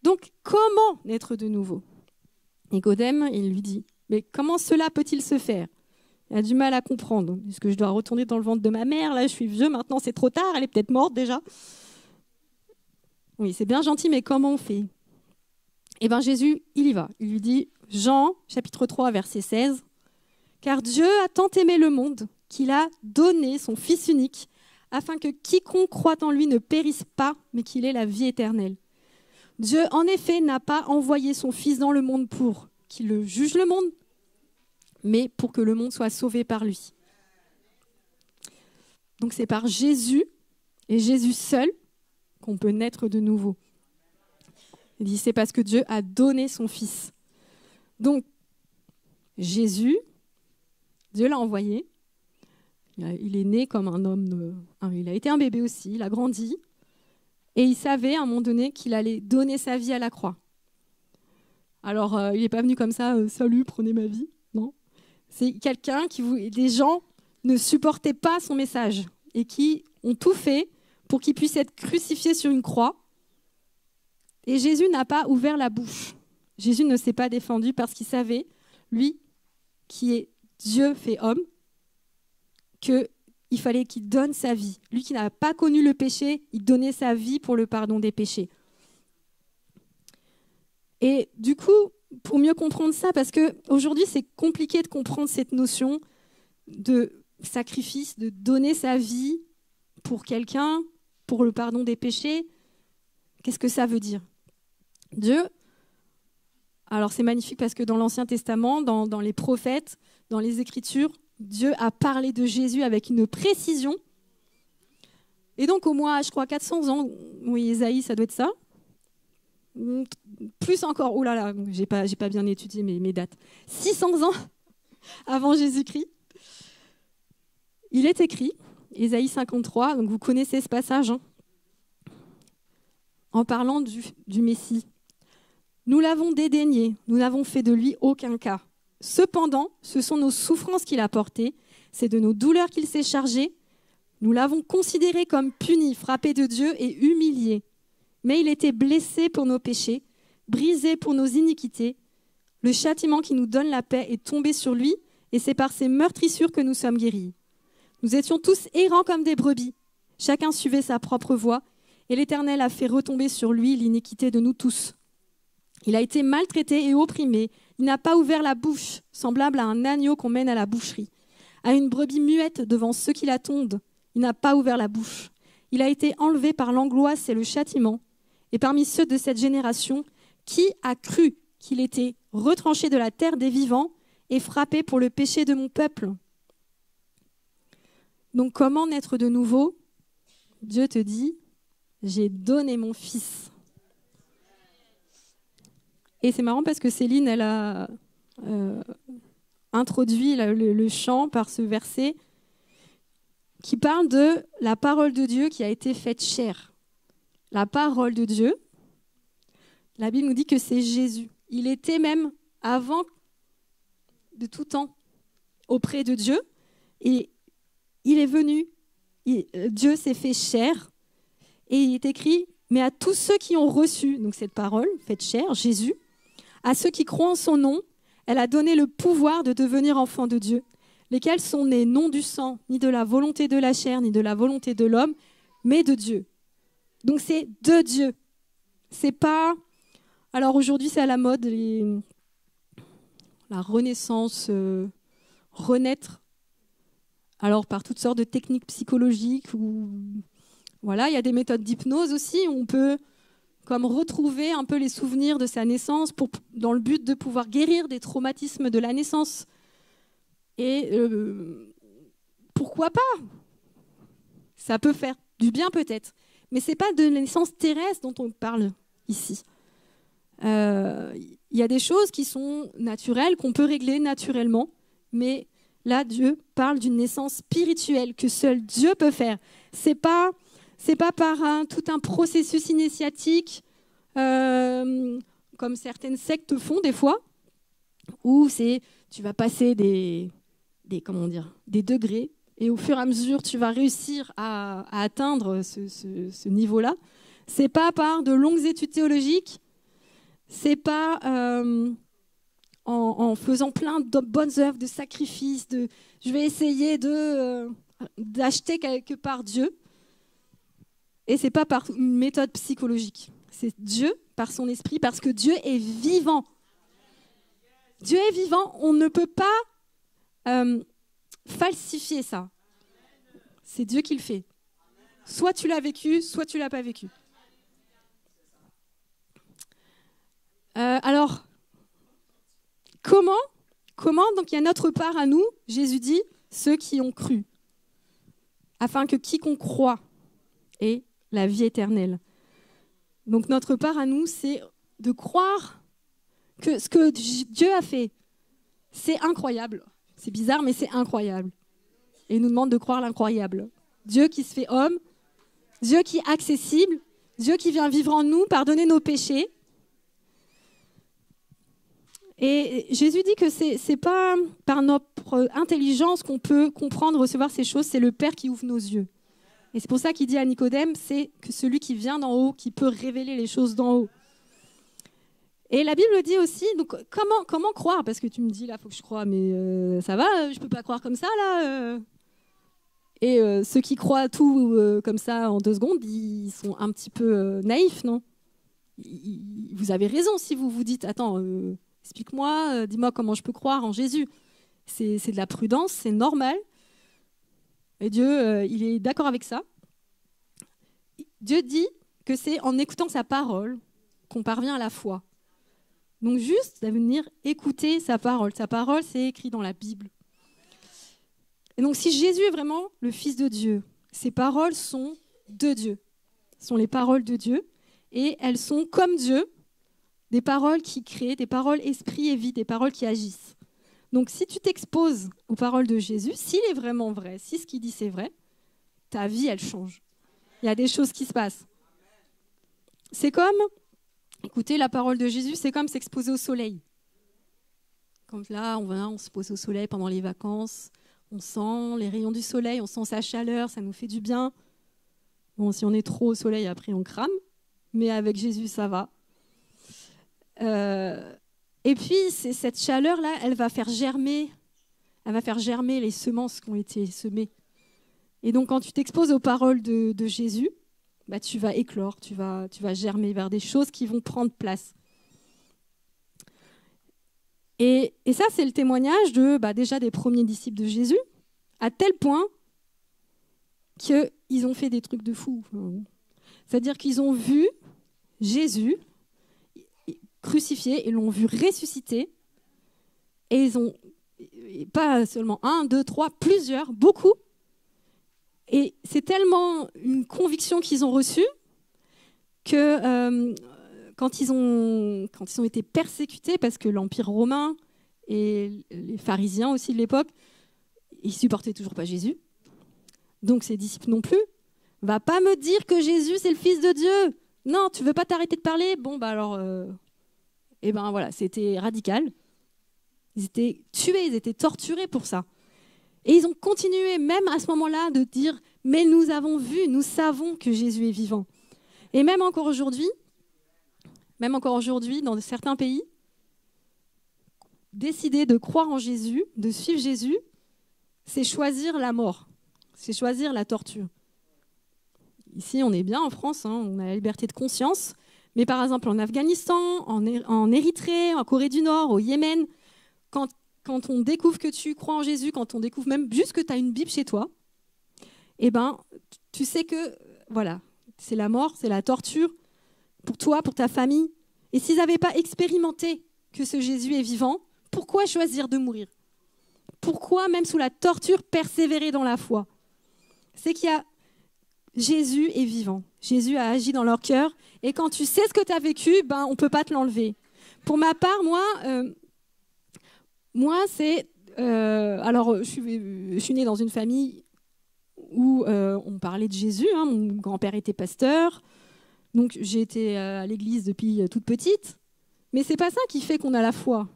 Donc, comment naître de nouveau? Nicodème, il lui dit, mais comment cela peut-il se faire? Il a du mal à comprendre. Est-ce que je dois retourner dans le ventre de ma mère? Là, je suis vieux, maintenant c'est trop tard, elle est peut-être morte déjà. Oui, c'est bien gentil, mais comment on fait? Et bien Jésus, il y va. Il lui dit, Jean, chapitre 3, verset 16, « Car Dieu a tant aimé le monde qu'il a donné son Fils unique, afin que quiconque croit en lui ne périsse pas, mais qu'il ait la vie éternelle. Dieu, en effet, n'a pas envoyé son Fils dans le monde pour qu'il le juge le monde, mais pour que le monde soit sauvé par lui. » Donc c'est par Jésus, et Jésus seul, qu'on peut naître de nouveau. Il dit, c'est parce que Dieu a donné son Fils. Donc, Jésus, Dieu l'a envoyé. Il est né comme un homme. Il a été un bébé aussi, il a grandi. Et il savait à un moment donné qu'il allait donner sa vie à la croix. Alors, il n'est pas venu comme ça, salut, prenez ma vie. Non. C'est quelqu'un des gens ne supportaient pas son message et qui ont tout fait pour qu'il puisse être crucifié sur une croix. Et Jésus n'a pas ouvert la bouche. Jésus ne s'est pas défendu parce qu'il savait, lui, qui est Dieu fait homme, qu'il fallait qu'il donne sa vie. Lui qui n'a pas connu le péché, il donnait sa vie pour le pardon des péchés. Et du coup, pour mieux comprendre ça, parce qu'aujourd'hui, c'est compliqué de comprendre cette notion de sacrifice, de donner sa vie pour quelqu'un, pour le pardon des péchés. Qu'est-ce que ça veut dire ? Dieu, alors c'est magnifique parce que dans l'Ancien Testament, dans les prophètes, dans les Écritures, Dieu a parlé de Jésus avec une précision. Et donc au moins, je crois, 400 ans, oui, Ésaïe, ça doit être ça. Plus encore, oh là là, j'ai pas bien étudié mes dates. 600 ans avant Jésus-Christ, il est écrit, Ésaïe 53, donc vous connaissez ce passage, hein, en parlant du Messie. Nous l'avons dédaigné, nous n'avons fait de lui aucun cas. Cependant, ce sont nos souffrances qu'il a portées, c'est de nos douleurs qu'il s'est chargé. Nous l'avons considéré comme puni, frappé de Dieu et humilié. Mais il était blessé pour nos péchés, brisé pour nos iniquités. Le châtiment qui nous donne la paix est tombé sur lui, et c'est par ses meurtrissures que nous sommes guéris. Nous étions tous errants comme des brebis. Chacun suivait sa propre voie, et l'Éternel a fait retomber sur lui l'iniquité de nous tous. Il a été maltraité et opprimé. Il n'a pas ouvert la bouche, semblable à un agneau qu'on mène à la boucherie. À une brebis muette devant ceux qui la tondent, il n'a pas ouvert la bouche. Il a été enlevé par l'angoisse et le châtiment. Et parmi ceux de cette génération, qui a cru qu'il était retranché de la terre des vivants et frappé pour le péché de mon peuple ? Donc comment naître de nouveau ? Dieu te dit, j'ai donné mon fils. Et c'est marrant parce que Céline, elle a introduit le chant par ce verset qui parle de la parole de Dieu qui a été faite chair. La parole de Dieu, la Bible nous dit que c'est Jésus. Il était même avant de tout temps auprès de Dieu et il est venu, Dieu s'est fait chair et il est écrit, mais à tous ceux qui ont reçu donc cette parole faite chair, Jésus, à ceux qui croient en son nom, elle a donné le pouvoir de devenir enfants de Dieu, lesquels sont nés non du sang, ni de la volonté de la chair, ni de la volonté de l'homme, mais de Dieu. Donc c'est de Dieu. C'est pas... Alors aujourd'hui c'est à la mode, la renaissance, renaître, alors par toutes sortes de techniques psychologiques, ou voilà, il y a des méthodes d'hypnose aussi, où on peut comme retrouver un peu les souvenirs de sa naissance dans le but de pouvoir guérir des traumatismes de la naissance. Et pourquoi pas ? Ça peut faire du bien peut-être, mais ce n'est pas de la naissance terrestre dont on parle ici. Il y a des choses qui sont naturelles, qu'on peut régler naturellement, mais là, Dieu parle d'une naissance spirituelle que seul Dieu peut faire. C'est pas par tout un processus initiatique, comme certaines sectes font des fois, où tu vas passer des degrés, et au fur et à mesure, tu vas réussir à atteindre ce niveau-là. C'est pas par de longues études théologiques, c'est pas en faisant plein de bonnes œuvres, de sacrifices, je vais essayer d'acheter quelque part Dieu. Et c'est pas par une méthode psychologique. C'est Dieu par son esprit, parce que Dieu est vivant. Dieu est vivant, on ne peut pas falsifier ça. C'est Dieu qui le fait. Soit tu l'as vécu, soit tu ne l'as pas vécu. Alors, comment donc il y a notre part à nous, Jésus dit, ceux qui ont cru, afin que quiconque croit ait la vie éternelle. Donc notre part à nous, c'est de croire que ce que Dieu a fait, c'est incroyable. C'est bizarre, mais c'est incroyable. Et il nous demande de croire l'incroyable. Dieu qui se fait homme, Dieu qui est accessible, Dieu qui vient vivre en nous, pardonner nos péchés. Et Jésus dit que c'est pas par notre intelligence qu'on peut comprendre, recevoir ces choses, c'est le Père qui ouvre nos yeux. Et c'est pour ça qu'il dit à Nicodème, c'est que celui qui vient d'en haut, qui peut révéler les choses d'en haut. Et la Bible dit aussi, donc comment croire? Parce que tu me dis, là, il faut que je croie, mais ça va, je peux pas croire comme ça, là. Et ceux qui croient tout comme ça en 2 secondes, ils sont un petit peu naïfs, non? Vous avez raison si vous vous dites, attends, explique-moi, dis-moi comment je peux croire en Jésus. C'est de la prudence, c'est normal. Et Dieu, il est d'accord avec ça. Dieu dit que c'est en écoutant sa parole qu'on parvient à la foi. Donc juste, ça veut dire écouter sa parole. Sa parole, c'est écrit dans la Bible. Et donc si Jésus est vraiment le Fils de Dieu, ses paroles sont de Dieu. Ce sont les paroles de Dieu. Et elles sont comme Dieu, des paroles qui créent, des paroles esprit et vie, des paroles qui agissent. Donc si tu t'exposes aux paroles de Jésus, s'il est vraiment vrai, si ce qu'il dit c'est vrai, ta vie, elle change. Il y a des choses qui se passent. C'est comme, écoutez, la parole de Jésus, c'est comme s'exposer au soleil. Quand là, on se pose au soleil pendant les vacances, on sent les rayons du soleil, on sent sa chaleur, ça nous fait du bien. Bon, si on est trop au soleil, après on crame, mais avec Jésus, ça va. Et puis, cette chaleur-là, elle va faire germer les semences qui ont été semées. Et donc, quand tu t'exposes aux paroles de Jésus, bah, tu vas éclore, tu vas germer vers des choses qui vont prendre place. Et ça, c'est le témoignage déjà des premiers disciples de Jésus, à tel point qu'ils ont fait des trucs de fou. C'est-à-dire qu'ils ont vu Jésus crucifié et l'ont vu ressusciter. Et ils ont, pas seulement 1, 2, 3, plusieurs, beaucoup. Et c'est tellement une conviction qu'ils ont reçue que quand ils ont été persécutés, parce que l'Empire romain et les pharisiens aussi de l'époque, ils supportaient toujours pas Jésus. Donc ses disciples non plus. Va pas me dire que Jésus c'est le Fils de Dieu. Non, tu veux pas t'arrêter de parler? Bon, bah alors... Et ben voilà, c'était radical. Ils étaient tués, ils étaient torturés pour ça. Et ils ont continué, même à ce moment-là, de dire « Mais nous avons vu, nous savons que Jésus est vivant. » Et même encore aujourd'hui, dans certains pays, décider de croire en Jésus, de suivre Jésus, c'est choisir la mort, c'est choisir la torture. Ici, on est bien en France, hein, on a la liberté de conscience. Mais par exemple, en Afghanistan, en Érythrée, en Corée du Nord, au Yémen, quand on découvre que tu crois en Jésus, quand on découvre même juste que tu as une Bible chez toi, eh ben, tu sais que voilà, c'est la mort, c'est la torture pour toi, pour ta famille. Et s'ils n'avaient pas expérimenté que ce Jésus est vivant, pourquoi choisir de mourir? Pourquoi, même sous la torture, persévérer dans la foi? C'est qu'il y a Jésus est vivant. Jésus a agi dans leur cœur. Et quand tu sais ce que tu as vécu, ben, on ne peut pas te l'enlever. Pour ma part, moi c'est... alors, je suis née dans une famille où on parlait de Jésus. Hein, mon grand-père était pasteur. Donc, j'ai été à l'église depuis toute petite. Mais ce n'est pas ça qui fait qu'on a la foi.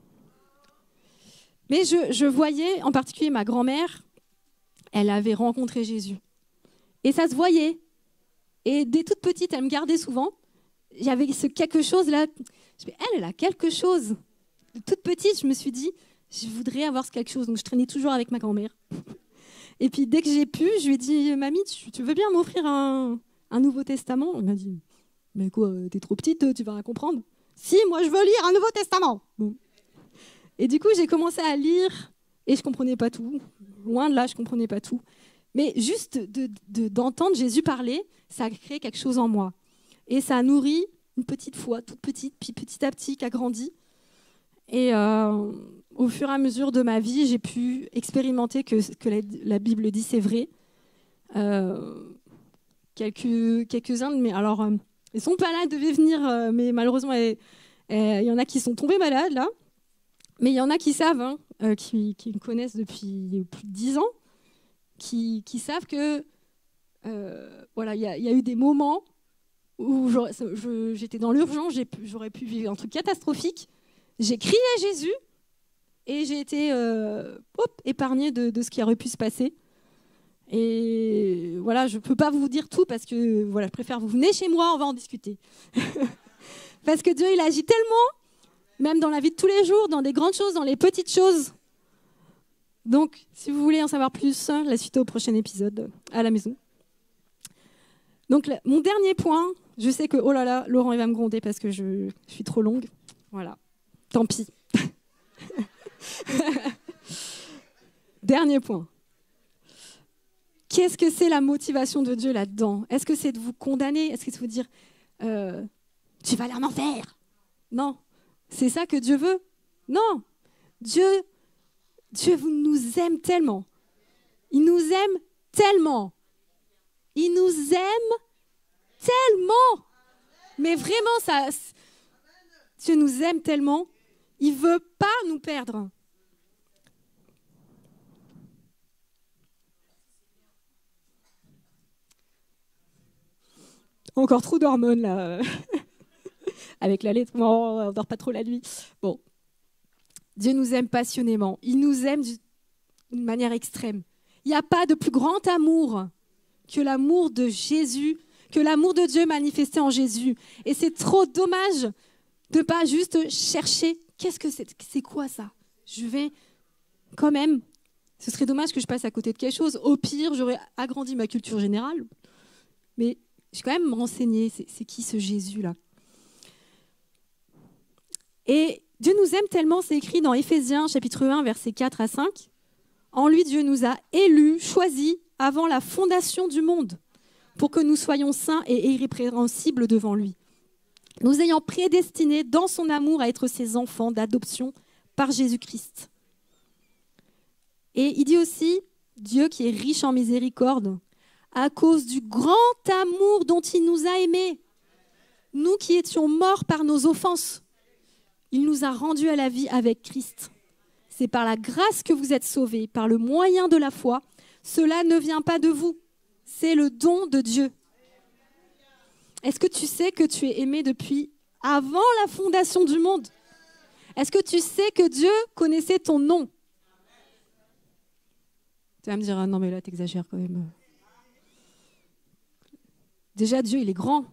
Mais je voyais, en particulier ma grand-mère, elle avait rencontré Jésus. Et ça se voyait. Et dès toute petite, elle me gardait souvent. Il y avait ce quelque chose là. Elle a quelque chose. Toute petite, je me suis dit, je voudrais avoir ce quelque chose. Donc je traînais toujours avec ma grand-mère. Et puis dès que j'ai pu, je lui ai dit, mamie, tu veux bien m'offrir un Nouveau Testament? Elle m'a dit, Mais quoi, t'es trop petite, tu vas rien comprendre. Si, moi je veux lire un Nouveau Testament. Bon. Et du coup, j'ai commencé à lire et je comprenais pas tout. Loin de là, je comprenais pas tout. Mais juste d'entendre Jésus parler, ça a créé quelque chose en moi. Et ça a nourri une petite foi, toute petite, puis petit à petit, qui a grandi. Et au fur et à mesure de ma vie, j'ai pu expérimenter que la Bible dit, c'est vrai. Quelques-uns de mes... Alors, ils sont pas là, ils devaient venir, mais malheureusement, il y en a qui sont tombés malades, là. Mais il y en a qui savent, hein, qui me connaissent depuis plus de 10 ans, qui savent que voilà, il y a eu des moments où j'étais dans l'urgence, j'aurais pu vivre un truc catastrophique. J'ai crié à Jésus et j'ai été épargnée de ce qui aurait pu se passer. Et voilà, je ne peux pas vous dire tout parce que voilà, je préfère vous venez chez moi, on va en discuter. Parce que Dieu, il agit tellement, même dans la vie de tous les jours, dans des grandes choses, dans les petites choses. Donc, si vous voulez en savoir plus, la suite au prochain épisode à la maison. Donc, mon dernier point, je sais que, oh là là, Laurent, il va me gronder parce que je suis trop longue. Voilà, tant pis. Dernier point. Qu'est-ce que c'est la motivation de Dieu là-dedans? Est-ce que c'est de vous condamner? Est-ce que c'est de vous dire tu vas aller en enfer? Non. C'est ça que Dieu veut? Non. Dieu nous aime tellement. Il nous aime tellement. Il nous aime tellement. Mais vraiment, ça, Dieu nous aime tellement. Il ne veut pas nous perdre. Encore trop d'hormones, là. Avec la lettre, on ne dort pas trop la nuit. Bon. Dieu nous aime passionnément. Il nous aime d'une manière extrême. Il n'y a pas de plus grand amour que l'amour de Jésus, que l'amour de Dieu manifesté en Jésus. Et c'est trop dommage de ne pas juste chercher qu'est-ce que c'est quoi ça? Je vais quand même, ce serait dommage que je passe à côté de quelque chose. Au pire, j'aurais agrandi ma culture générale. Mais je vais quand même me renseigner, c'est qui ce Jésus-là? Et Dieu nous aime tellement, c'est écrit dans Éphésiens chapitre 1, versets 4 à 5. En lui, Dieu nous a élus, choisis avant la fondation du monde, pour que nous soyons saints et irrépréhensibles devant lui. Nous ayant prédestinés dans son amour à être ses enfants d'adoption par Jésus-Christ. Et il dit aussi, Dieu qui est riche en miséricorde, à cause du grand amour dont il nous a aimés, nous qui étions morts par nos offenses, il nous a rendus à la vie avec Christ. C'est par la grâce que vous êtes sauvés, par le moyen de la foi. Cela ne vient pas de vous, c'est le don de Dieu. Est-ce que tu sais que tu es aimé depuis avant la fondation du monde? Est-ce que tu sais que Dieu connaissait ton nom? Tu vas me dire, ah non mais là t'exagères quand même. Déjà Dieu il est grand.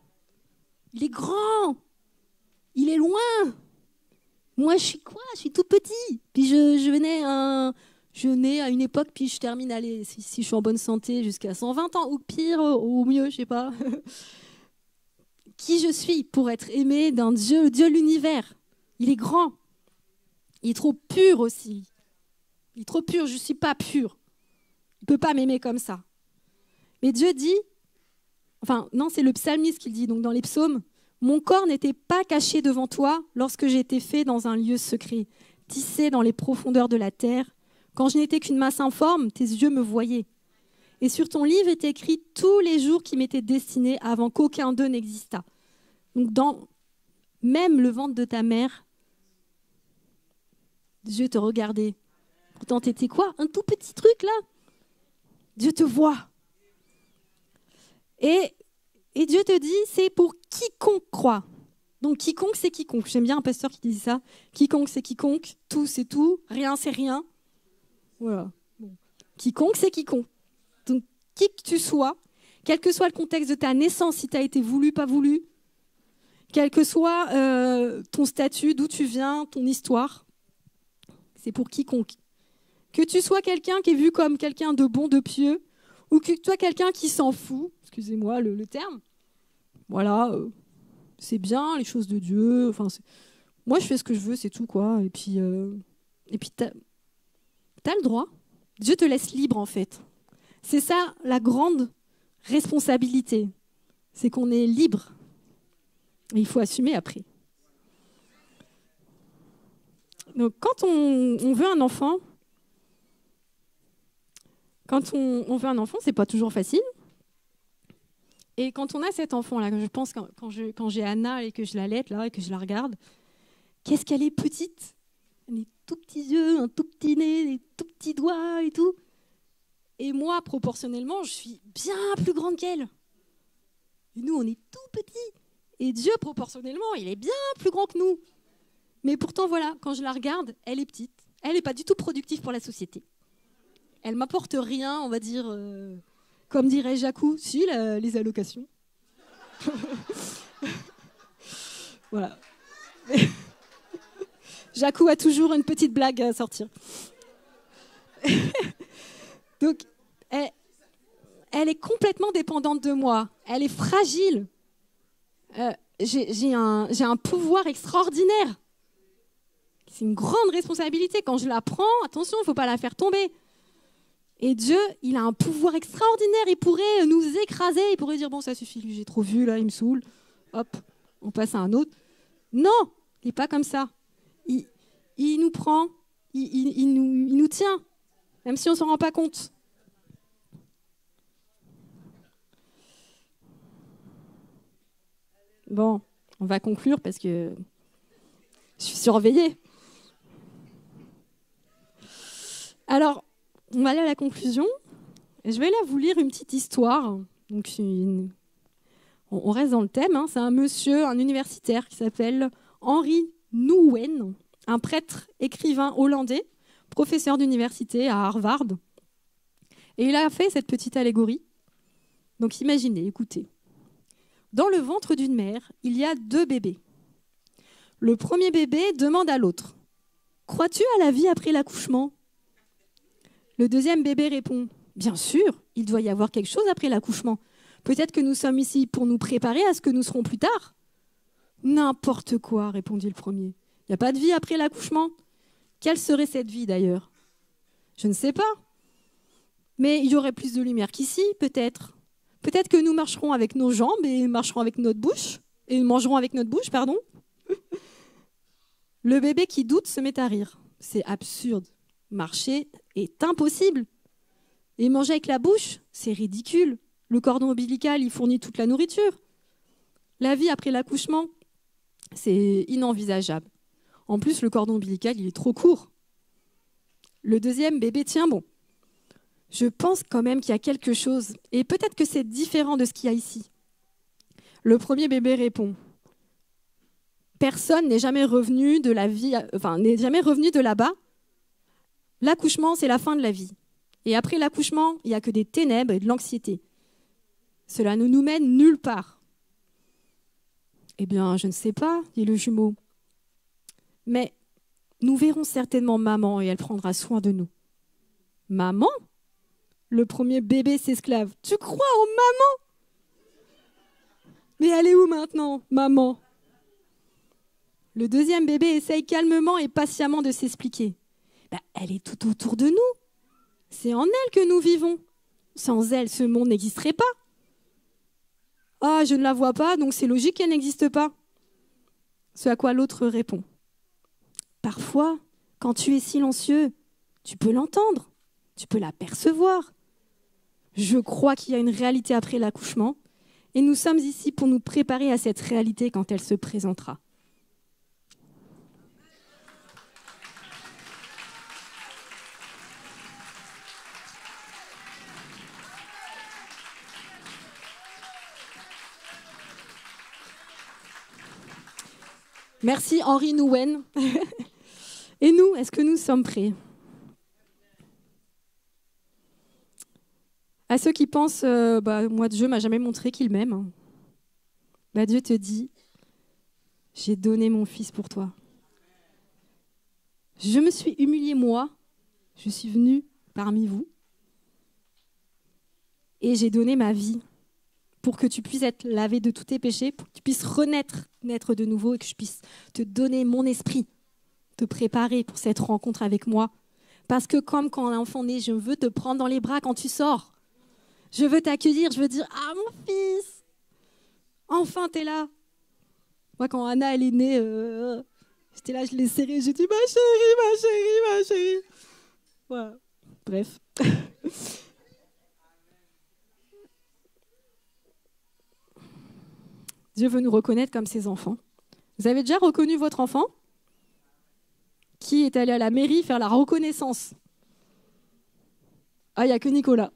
Il est grand. Il est loin. Moi, je suis quoi? Je suis tout petit. Puis je nais à une époque, puis je termine, allez, si je suis en bonne santé, jusqu'à 120 ans, ou pire, ou mieux, je sais pas. Qui je suis pour être aimé d'un Dieu, le Dieu de l'univers? Il est grand. Il est trop pur aussi. Il est trop pur, je ne suis pas pur. Il ne peut pas m'aimer comme ça. Mais Dieu dit, enfin, non, c'est le psalmiste qui le dit, donc dans les psaumes, mon corps n'était pas caché devant toi lorsque j'ai été fait dans un lieu secret, tissé dans les profondeurs de la terre. Quand je n'étais qu'une masse informe, tes yeux me voyaient. Et sur ton livre étaient écrits tous les jours qui m'étaient destinés avant qu'aucun d'eux n'existât. Donc dans même le ventre de ta mère, Dieu te regardait. Pourtant, tu étais quoi? Un tout petit truc là? Dieu te voit. Et Dieu te dit, c'est pour quiconque croit. Donc quiconque, c'est quiconque. J'aime bien un pasteur qui dit ça. Quiconque, c'est quiconque. Tout, c'est tout. Rien, c'est rien. Voilà. Bon. Quiconque, c'est quiconque. Donc qui que tu sois, quel que soit le contexte de ta naissance, si tu as été voulu, pas voulu, quel que soit ton statut, d'où tu viens, ton histoire, c'est pour quiconque. Que tu sois quelqu'un qui est vu comme quelqu'un de bon, de pieux, ou que tu sois quelqu'un qui s'en fout, excusez-moi le terme, voilà, C'est bien, les choses de Dieu. Enfin, moi, je fais ce que je veux, c'est tout, quoi. Et puis t'as le droit. Dieu te laisse libre, en fait. C'est ça, la grande responsabilité. C'est qu'on est libre. Et il faut assumer après. Donc, quand on veut un enfant, c'est pas toujours facile. Et quand on a cet enfant-là, je pense quand j'ai Anna et que je l'allaite là et que je la regarde, qu'est-ce qu'elle est petite. Elle a tout petits yeux, un tout petit nez, des tout petits doigts et tout. Et moi, proportionnellement, je suis bien plus grande qu'elle. Et nous, on est tout petits. Et Dieu, proportionnellement, il est bien plus grand que nous. Mais pourtant, voilà, quand je la regarde, elle est petite. Elle n'est pas du tout productive pour la société. Elle m'apporte rien, on va dire, comme dirait Jacou, si, les allocations. Voilà. Jacou a toujours une petite blague à sortir. Donc, elle est complètement dépendante de moi. Elle est fragile. J'ai un pouvoir extraordinaire. C'est une grande responsabilité. Quand je la prends, attention, il ne faut pas la faire tomber. Et Dieu, il a un pouvoir extraordinaire. Il pourrait nous écraser. Il pourrait dire, bon, ça suffit, lui, j'ai trop vu, là, il me saoule. Hop, on passe à un autre. Non, il n'est pas comme ça. Il nous prend, il nous tient, même si on ne s'en rend pas compte. Bon, on va conclure parce que je suis surveillée. Alors, on va aller à la conclusion. Je vais là vous lire une petite histoire. Donc, on reste dans le thème. Hein. C'est un monsieur, un universitaire qui s'appelle Henri Nouwen, un prêtre écrivain hollandais, professeur d'université à Harvard. Et il a fait cette petite allégorie. Donc, imaginez, écoutez. Dans le ventre d'une mère, il y a 2 bébés. Le premier bébé demande à l'autre « Crois-tu à la vie après l'accouchement ?» Le deuxième bébé répond « Bien sûr, il doit y avoir quelque chose après l'accouchement. Peut-être que nous sommes ici pour nous préparer à ce que nous serons plus tard. » « N'importe quoi, répondit le premier. Il n'y a pas de vie après l'accouchement. Quelle serait cette vie d'ailleurs ? Je ne sais pas. Mais il y aurait plus de lumière qu'ici, peut-être. Peut-être que nous marcherons avec nos jambes et marcherons avec notre bouche. Et mangerons avec notre bouche, pardon. Le bébé qui doute se met à rire. C'est absurde. Marcher est impossible. Et manger avec la bouche, c'est ridicule. Le cordon ombilical, il fournit toute la nourriture. La vie après l'accouchement, c'est inenvisageable. En plus, le cordon ombilical, il est trop court. Le deuxième bébé tient bon. Je pense quand même qu'il y a quelque chose, et peut-être que c'est différent de ce qu'il y a ici. Le premier bébé répond « Personne n'est jamais revenu de la vie, n'est jamais revenu de là-bas. L'accouchement, c'est la fin de la vie. Et après l'accouchement, il n'y a que des ténèbres et de l'anxiété. Cela ne nous mène nulle part. » Eh bien, je ne sais pas, dit le jumeau. Mais nous verrons certainement maman et elle prendra soin de nous. Maman ? Le premier bébé s'esclave. Tu crois en maman ? Mais elle est où maintenant, maman ? Le deuxième bébé essaye calmement et patiemment de s'expliquer. Elle est tout autour de nous. C'est en elle que nous vivons. Sans elle, ce monde n'existerait pas. Ah, je ne la vois pas, donc c'est logique qu'elle n'existe pas. Ce à quoi l'autre répond. Parfois, quand tu es silencieux, tu peux l'entendre, tu peux l'apercevoir. Je crois qu'il y a une réalité après l'accouchement, et nous sommes ici pour nous préparer à cette réalité quand elle se présentera. Merci Henri Nouwen. Et nous, est-ce que nous sommes prêts ? À ceux qui pensent, moi Dieu m'a jamais montré qu'il m'aime. Dieu te dit, j'ai donné mon fils pour toi. Je me suis humiliée moi, je suis venue parmi vous et j'ai donné ma vie pour que tu puisses être lavé de tous tes péchés, pour que tu puisses naître de nouveau et que je puisse te donner mon esprit, te préparer pour cette rencontre avec moi. Parce que comme quand un enfant naît, je veux te prendre dans les bras quand tu sors. Je veux t'accueillir, je veux dire « Ah, mon fils, enfin, t'es là !» Moi, quand Anna, elle est née, j'étais là, je l'ai serrée, j'ai dit « Ma chérie, ma chérie, ma chérie !» Voilà, bref. Dieu veut nous reconnaître comme ses enfants. Vous avez déjà reconnu votre enfant ? Qui est allé à la mairie faire la reconnaissance ? Ah, il n'y a que Nicolas.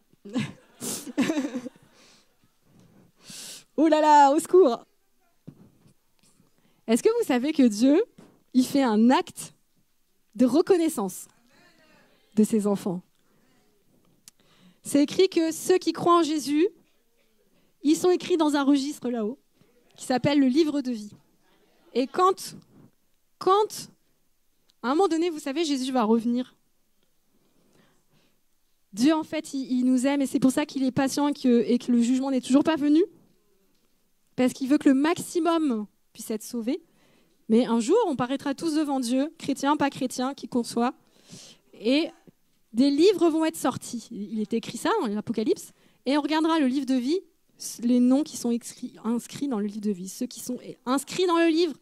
Oh là là, au secours. Est-ce que vous savez que Dieu, il fait un acte de reconnaissance de ses enfants ? C'est écrit que ceux qui croient en Jésus, ils sont écrits dans un registre là-haut, qui s'appelle le livre de vie. Et quand, à un moment donné, vous savez, Jésus va revenir. Dieu, en fait, il nous aime et c'est pour ça qu'il est patient et que le jugement n'est toujours pas venu. Parce qu'il veut que le maximum puisse être sauvé. Mais un jour, on paraîtra tous devant Dieu, chrétiens, pas chrétiens, qui qu'on soit. Et des livres vont être sortis. Il est écrit ça dans l'Apocalypse. Et on regardera le livre de vie, les noms qui sont inscrits dans le livre de vie. Ceux qui sont inscrits dans le livre,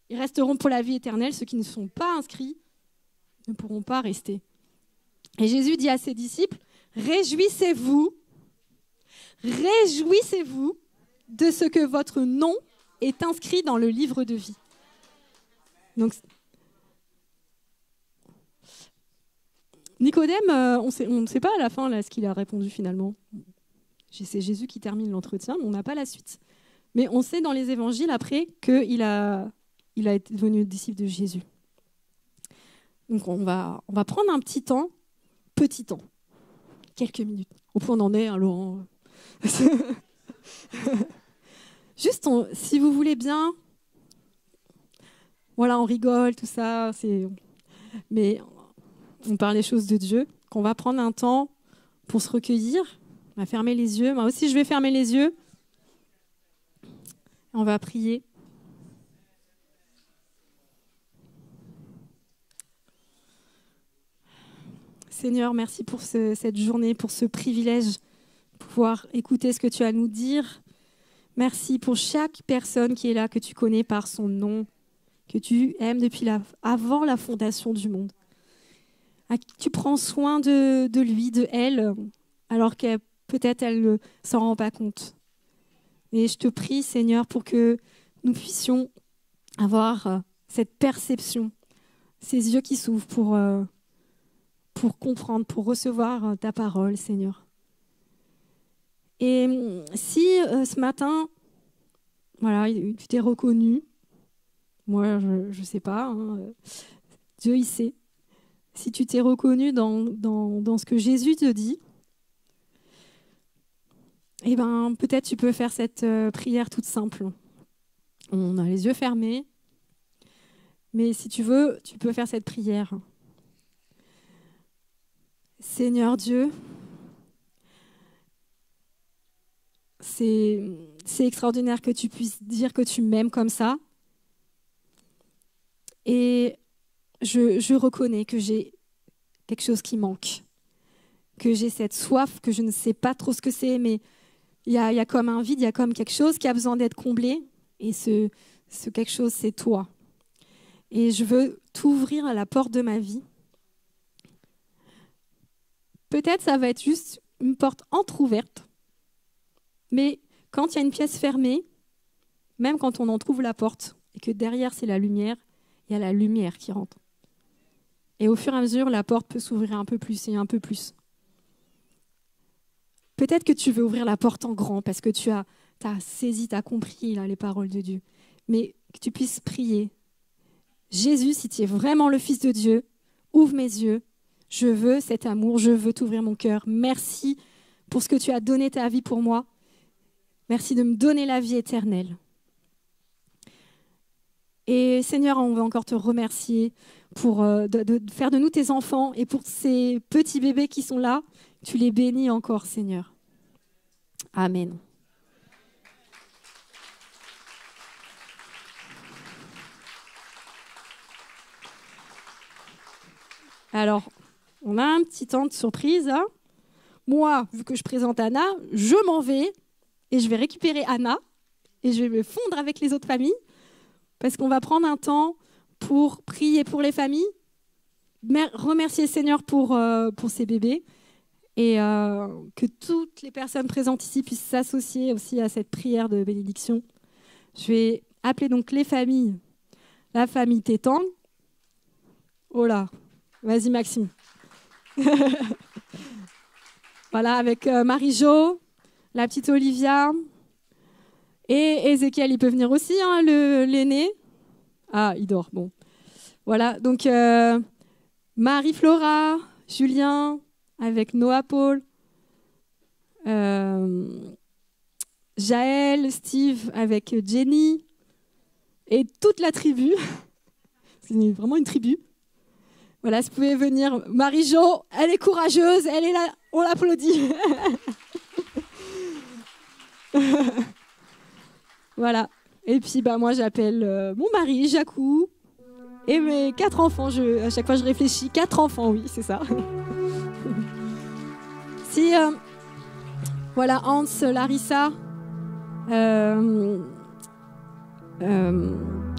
ils resteront pour la vie éternelle. Ceux qui ne sont pas inscrits ne pourront pas rester. Et Jésus dit à ses disciples, réjouissez-vous de ce que votre nom est inscrit dans le livre de vie. Donc, Nicodème, on ne sait pas à la fin là, ce qu'il a répondu finalement. C'est Jésus qui termine l'entretien, mais on n'a pas la suite. Mais on sait dans les évangiles après qu'il a été devenu disciple de Jésus. Donc on va prendre un petit temps, quelques minutes. Au point on en est, hein, Laurent. Juste, si vous voulez bien, voilà, on rigole, tout ça, mais on parle des choses de Dieu, qu'on va prendre un temps pour se recueillir, on va fermer les yeux, moi aussi je vais fermer les yeux, on va prier. Seigneur, merci pour cette journée, pour ce privilège de pouvoir écouter ce que tu as à nous dire. Merci pour chaque personne qui est là, que tu connais par son nom, que tu aimes depuis avant la fondation du monde. Tu prends soin de lui, de elle, alors qu'elle peut-être elle ne s'en rend pas compte. Et je te prie, Seigneur, pour que nous puissions avoir cette perception, ces yeux qui s'ouvrent pour comprendre, pour recevoir ta parole, Seigneur. Et si ce matin, voilà, tu t'es reconnu, moi je ne sais pas, hein, Dieu il sait. Si tu t'es reconnu dans ce que Jésus te dit, eh ben, peut-être tu peux faire cette prière toute simple. On a les yeux fermés, mais si tu veux, tu peux faire cette prière. Seigneur Dieu, c'est extraordinaire que tu puisses dire que tu m'aimes comme ça. Et je reconnais que j'ai quelque chose qui manque, que j'ai cette soif, que je ne sais pas trop ce que c'est, mais il y a comme un vide, il y a comme quelque chose qui a besoin d'être comblé. Et ce quelque chose, c'est toi. Et je veux t'ouvrir à la porte de ma vie. Peut-être ça va être juste une porte entrouverte, mais quand il y a une pièce fermée, même quand on en trouve la porte et que derrière c'est la lumière, il y a la lumière qui rentre. Et au fur et à mesure, la porte peut s'ouvrir un peu plus et un peu plus. Peut-être que tu veux ouvrir la porte en grand parce que tu as saisi, tu as compris là, les paroles de Dieu. Mais que tu puisses prier. Jésus, si tu es vraiment le Fils de Dieu, ouvre mes yeux. Je veux cet amour, je veux t'ouvrir mon cœur. Merci pour ce que tu as donné ta vie pour moi. Merci de me donner la vie éternelle. Et Seigneur, on veut encore te remercier pour de faire de nous tes enfants et pour ces petits bébés qui sont là. Tu les bénis encore, Seigneur. Amen. Alors, on a un petit temps de surprise. Hein. Moi, vu que je présente Anna, je m'en vais et je vais récupérer Anna et je vais me fondre avec les autres familles parce qu'on va prendre un temps pour prier pour les familles, remercier le Seigneur pour ces bébés et que toutes les personnes présentes ici puissent s'associer aussi à cette prière de bénédiction. Je vais appeler donc les familles. La famille Tétang. Oh là, vas-y Maxime. Voilà, avec Marie-Jo, la petite Olivia et Ézéchiel, il peut venir aussi, hein, l'aîné. Ah, il dort, bon. Voilà, donc Marie-Flora, Julien, avec Noah Paul, Jaël, Steve, avec Jenny, et toute la tribu. C'est vraiment une tribu. Voilà, si vous pouvez venir. Marie-Jo, elle est courageuse, elle est là, on l'applaudit. Voilà. Et puis, moi, j'appelle mon mari, Jacou, et mes 4 enfants. À chaque fois, je réfléchis. 4 enfants, oui, c'est ça. Si, voilà, Hans, Larissa,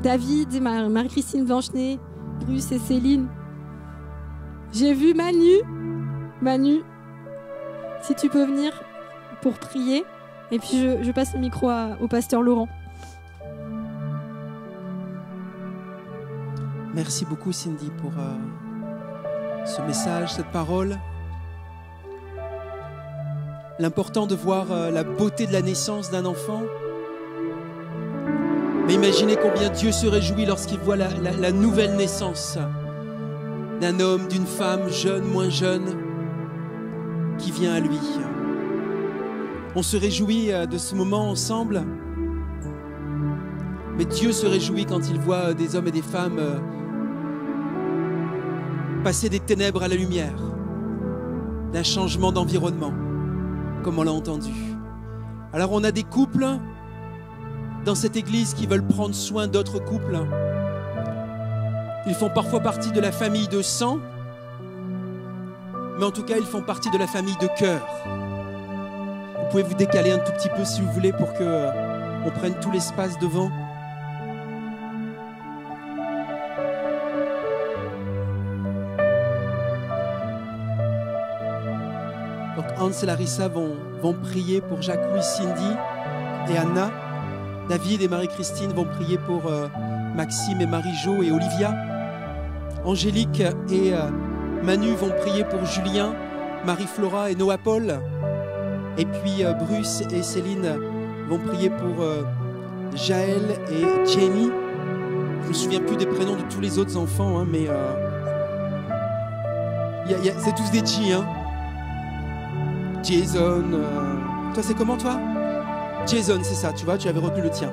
David, Marie-Christine Blanchenet, Bruce et Céline. J'ai vu Manu, si tu peux venir pour prier. Et puis je passe le micro au pasteur Laurent. Merci beaucoup Cindy pour ce message, cette parole. L'important de voir la beauté de la naissance d'un enfant. Mais imaginez combien Dieu se réjouit lorsqu'il voit la nouvelle naissance d'un homme, d'une femme, jeune, moins jeune, qui vient à lui. On se réjouit de ce moment ensemble, mais Dieu se réjouit quand il voit des hommes et des femmes passer des ténèbres à la lumière, d'un changement d'environnement, comme on l'a entendu. Alors on a des couples dans cette église qui veulent prendre soin d'autres couples. Ils font parfois partie de la famille de sang, mais en tout cas, ils font partie de la famille de cœur. Vous pouvez vous décaler un tout petit peu si vous voulez pour qu'on prenne tout l'espace devant. Donc Hans et Larissa vont prier pour Jacou et Cindy et Anna. David et Marie-Christine vont prier pour Maxime et Marie-Jo et Olivia. Angélique et Manu vont prier pour Julien, Marie-Flora et Noah Paul. Et puis Bruce et Céline vont prier pour Jaël et Jenny. Je ne me souviens plus des prénoms de tous les autres enfants, hein, mais c'est tous des G. Hein. Jason. Toi, c'est comment, toi? Jason, c'est ça, tu vois, tu avais retenu le tien.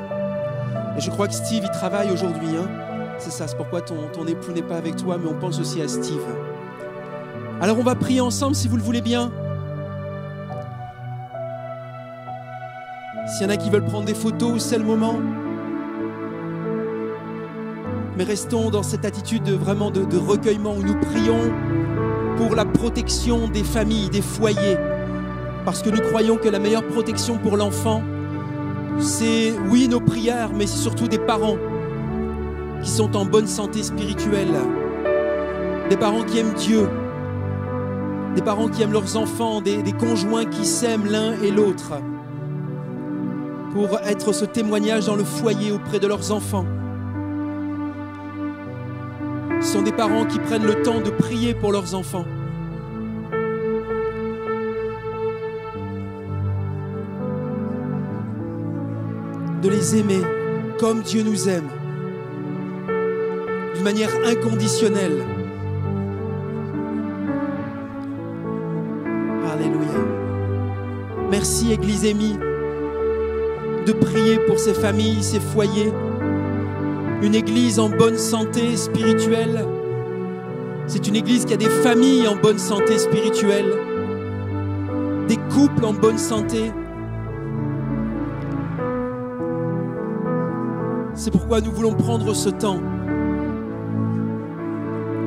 Et je crois que Steve, il travaille aujourd'hui. Hein. C'est ça, c'est pourquoi ton époux n'est pas avec toi, mais on pense aussi à Steve. Alors on va prier ensemble si vous le voulez bien. S'il y en a qui veulent prendre des photos, c'est le moment. Mais restons dans cette attitude vraiment de recueillement où nous prions pour la protection des familles, des foyers. Parce que nous croyons que la meilleure protection pour l'enfant, c'est, oui, nos prières, mais c'est surtout des parents qui sont en bonne santé spirituelle, des parents qui aiment Dieu, des parents qui aiment leurs enfants, des conjoints qui s'aiment l'un et l'autre, pour être ce témoignage dans le foyer auprès de leurs enfants. Ce sont des parents qui prennent le temps de prier pour leurs enfants. De les aimer comme Dieu nous aime, d'une manière inconditionnelle. Alléluia. Merci Église Émie de prier pour ces familles, ces foyers. Une église en bonne santé spirituelle. C'est une église qui a des familles en bonne santé spirituelle, des couples en bonne santé. C'est pourquoi nous voulons prendre ce temps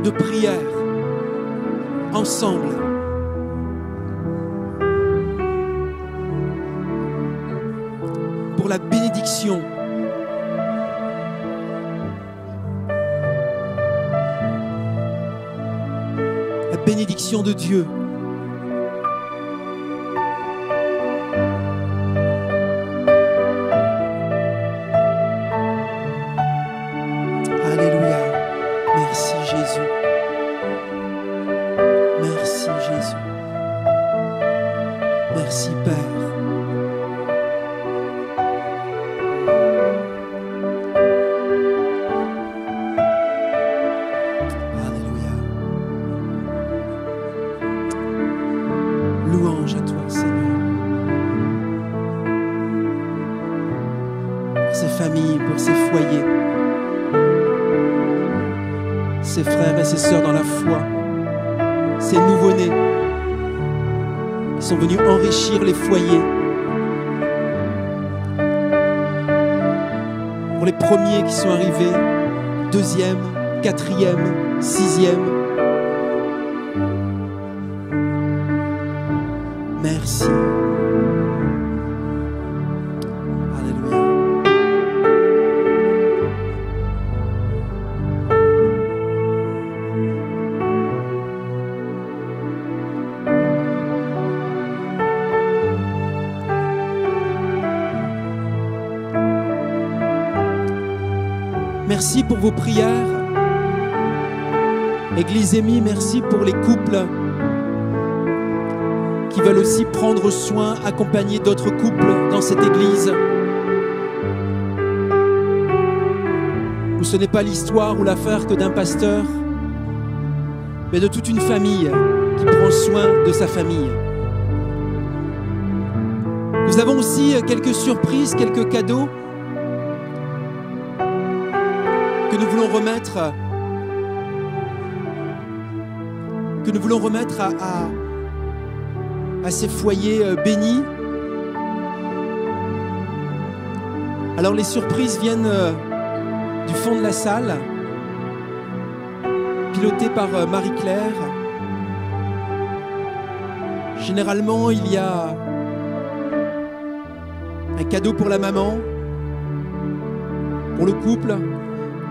de prière ensemble. Pour la bénédiction. La bénédiction de Dieu. Alléluia. Merci Jésus. Merci Jésus. Merci Père. Louange à toi, Seigneur. Pour ces familles, pour ces foyers, ces frères et ces sœurs dans la foi, ces nouveau-nés qui sont venus enrichir les foyers. Pour les premiers qui sont arrivés, 2e, 4e, 6e. Merci. Alléluia. Merci pour vos prières. Église Émie, merci pour les couples qui veulent aussi prendre soin, accompagner d'autres couples dans cette église. Où ce n'est pas l'histoire ou l'affaire que d'un pasteur, mais de toute une famille qui prend soin de sa famille. Nous avons aussi quelques surprises, quelques cadeaux que nous voulons remettre à ces foyers bénis. Alors les surprises viennent du fond de la salle, pilotées par Marie-Claire. Généralement, il y a un cadeau pour la maman, pour le couple.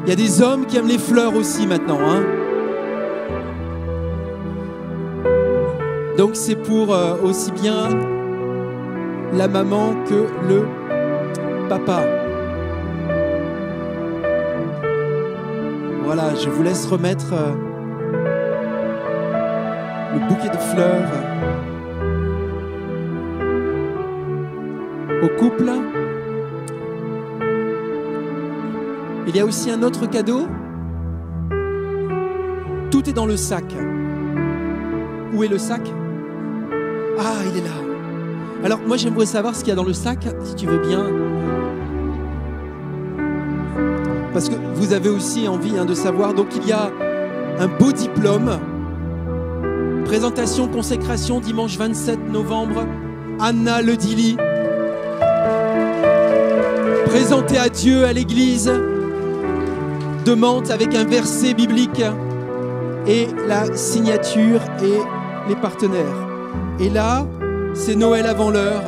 Il y a des hommes qui aiment les fleurs aussi maintenant, hein. Donc c'est pour aussi bien la maman que le papa. Voilà, je vous laisse remettre le bouquet de fleurs au couple. Il y a aussi un autre cadeau. Tout est dans le sac. Où est le sac ? Ah, il est là. Alors, moi, j'aimerais savoir ce qu'il y a dans le sac, si tu veux bien. Parce que vous avez aussi envie de savoir. Donc, il y a un beau diplôme. Présentation, consécration, dimanche 27 novembre. Anna Ledili. Présentée à Dieu, à l'église de Mantes, avec un verset biblique et la signature et les partenaires. Et là, c'est Noël avant l'heure.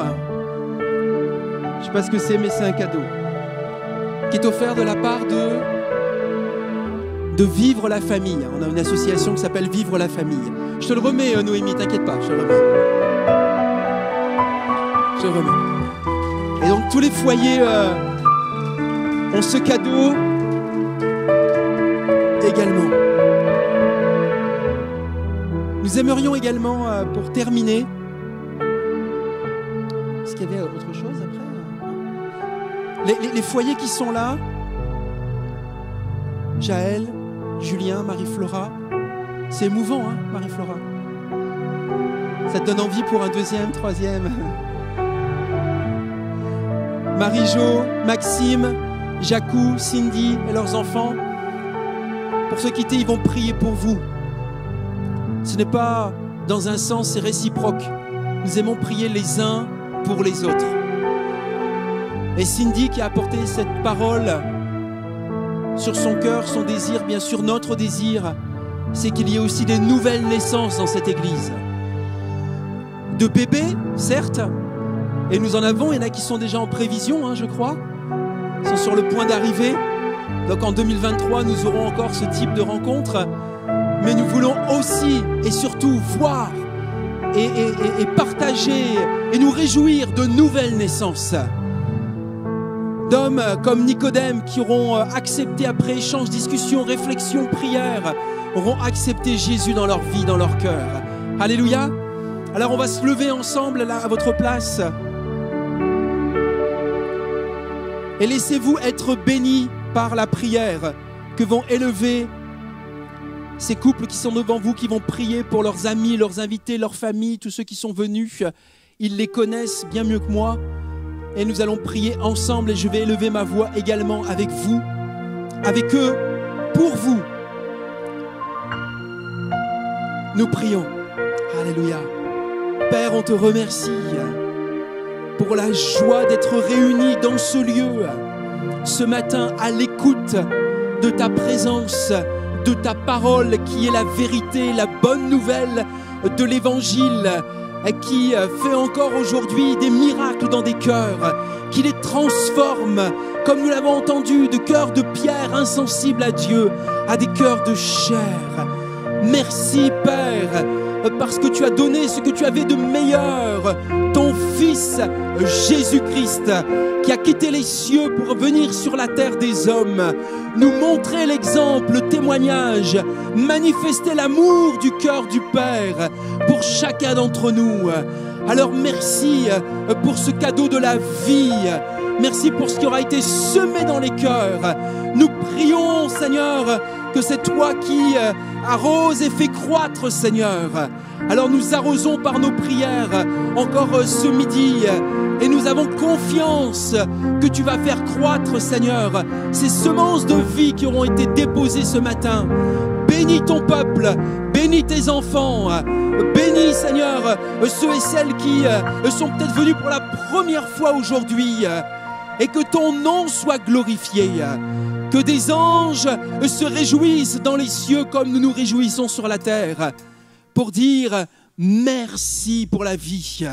Je ne sais pas ce que c'est, mais c'est un cadeau qui est offert de la part de Vivre la Famille. On a une association qui s'appelle Vivre la Famille. Je te le remets, Noémie, t'inquiète pas, je te le remets. Je te le remets. Et donc, tous les foyers ont ce cadeau également. Nous aimerions également, pour terminer, est-ce qu'il y avait autre chose après ? Les foyers qui sont là, Jaël, Julien, Marie-Flora, c'est émouvant, hein, Marie-Flora. Ça te donne envie pour un deuxième, troisième. Marie-Jo, Maxime, Jacou, Cindy et leurs enfants. Pour se quitter, ils vont prier pour vous. Ce n'est pas dans un sens, c'est réciproque. Nous aimons prier les uns pour les autres. Et Cindy qui a apporté cette parole sur son cœur, son désir, bien sûr notre désir, c'est qu'il y ait aussi des nouvelles naissances dans cette église. De bébés, certes, et nous en avons, il y en a qui sont déjà en prévision, je crois. Ils sont sur le point d'arriver. Donc en 2023, nous aurons encore ce type de rencontre. Mais nous voulons aussi et surtout voir et partager et nous réjouir de nouvelles naissances. D'hommes comme Nicodème qui auront accepté après échange, discussion, réflexion, prière, auront accepté Jésus dans leur vie, dans leur cœur. Alléluia. Alors on va se lever ensemble là à votre place. Et laissez-vous être bénis par la prière que vont élever ces couples qui sont devant vous, qui vont prier pour leurs amis, leurs invités, leurs familles, tous ceux qui sont venus. Ils les connaissent bien mieux que moi. Et nous allons prier ensemble et je vais élever ma voix également avec vous, avec eux, pour vous. Nous prions. Alléluia. Père, on te remercie pour la joie d'être réunis dans ce lieu, ce matin, à l'écoute de ta présence, de ta parole qui est la vérité, la bonne nouvelle de l'Évangile, qui fait encore aujourd'hui des miracles dans des cœurs, qui les transforme, comme nous l'avons entendu, de cœurs de pierre insensibles à Dieu, à des cœurs de chair. Merci Père, parce que tu as donné ce que tu avais de meilleur, ton Fils Jésus-Christ, qui a quitté les cieux pour venir sur la terre des hommes, nous montrer l'exemple, le témoignage, manifester l'amour du cœur du Père pour chacun d'entre nous. Alors merci pour ce cadeau de la vie. Merci pour ce qui aura été semé dans les cœurs. Nous prions, Seigneur, que c'est toi qui arrose et fait croître, Seigneur. Alors nous arrosons par nos prières encore ce midi et nous avons confiance que tu vas faire croître, Seigneur, ces semences de vie qui auront été déposées ce matin. Bénis ton peuple, bénis tes enfants, bénis, Seigneur, ceux et celles qui sont peut-être venus pour la première fois aujourd'hui, et que ton nom soit glorifié, que des anges se réjouissent dans les cieux comme nous nous réjouissons sur la terre, pour dire merci pour la vie,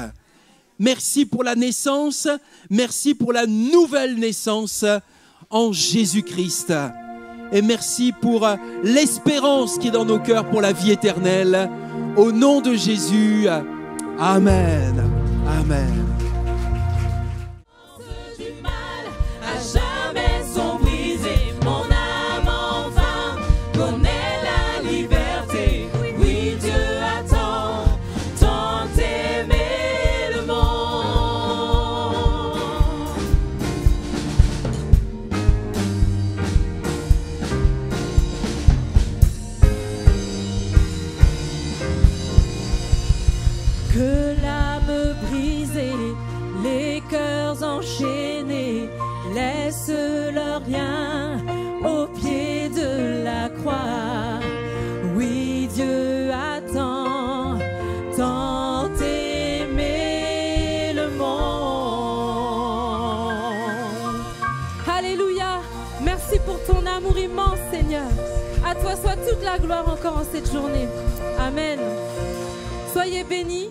merci pour la naissance, merci pour la nouvelle naissance en Jésus-Christ. Et merci pour l'espérance qui est dans nos cœurs pour la vie éternelle. Au nom de Jésus, Amen. Amen. Que l'âme brisée, les cœurs enchaînés, laissent leur lien au pied de la croix. Oui, Dieu a tant aimé le monde. Alléluia, merci pour ton amour immense, Seigneur. À toi soit toute la gloire encore en cette journée. Amen. Soyez bénis.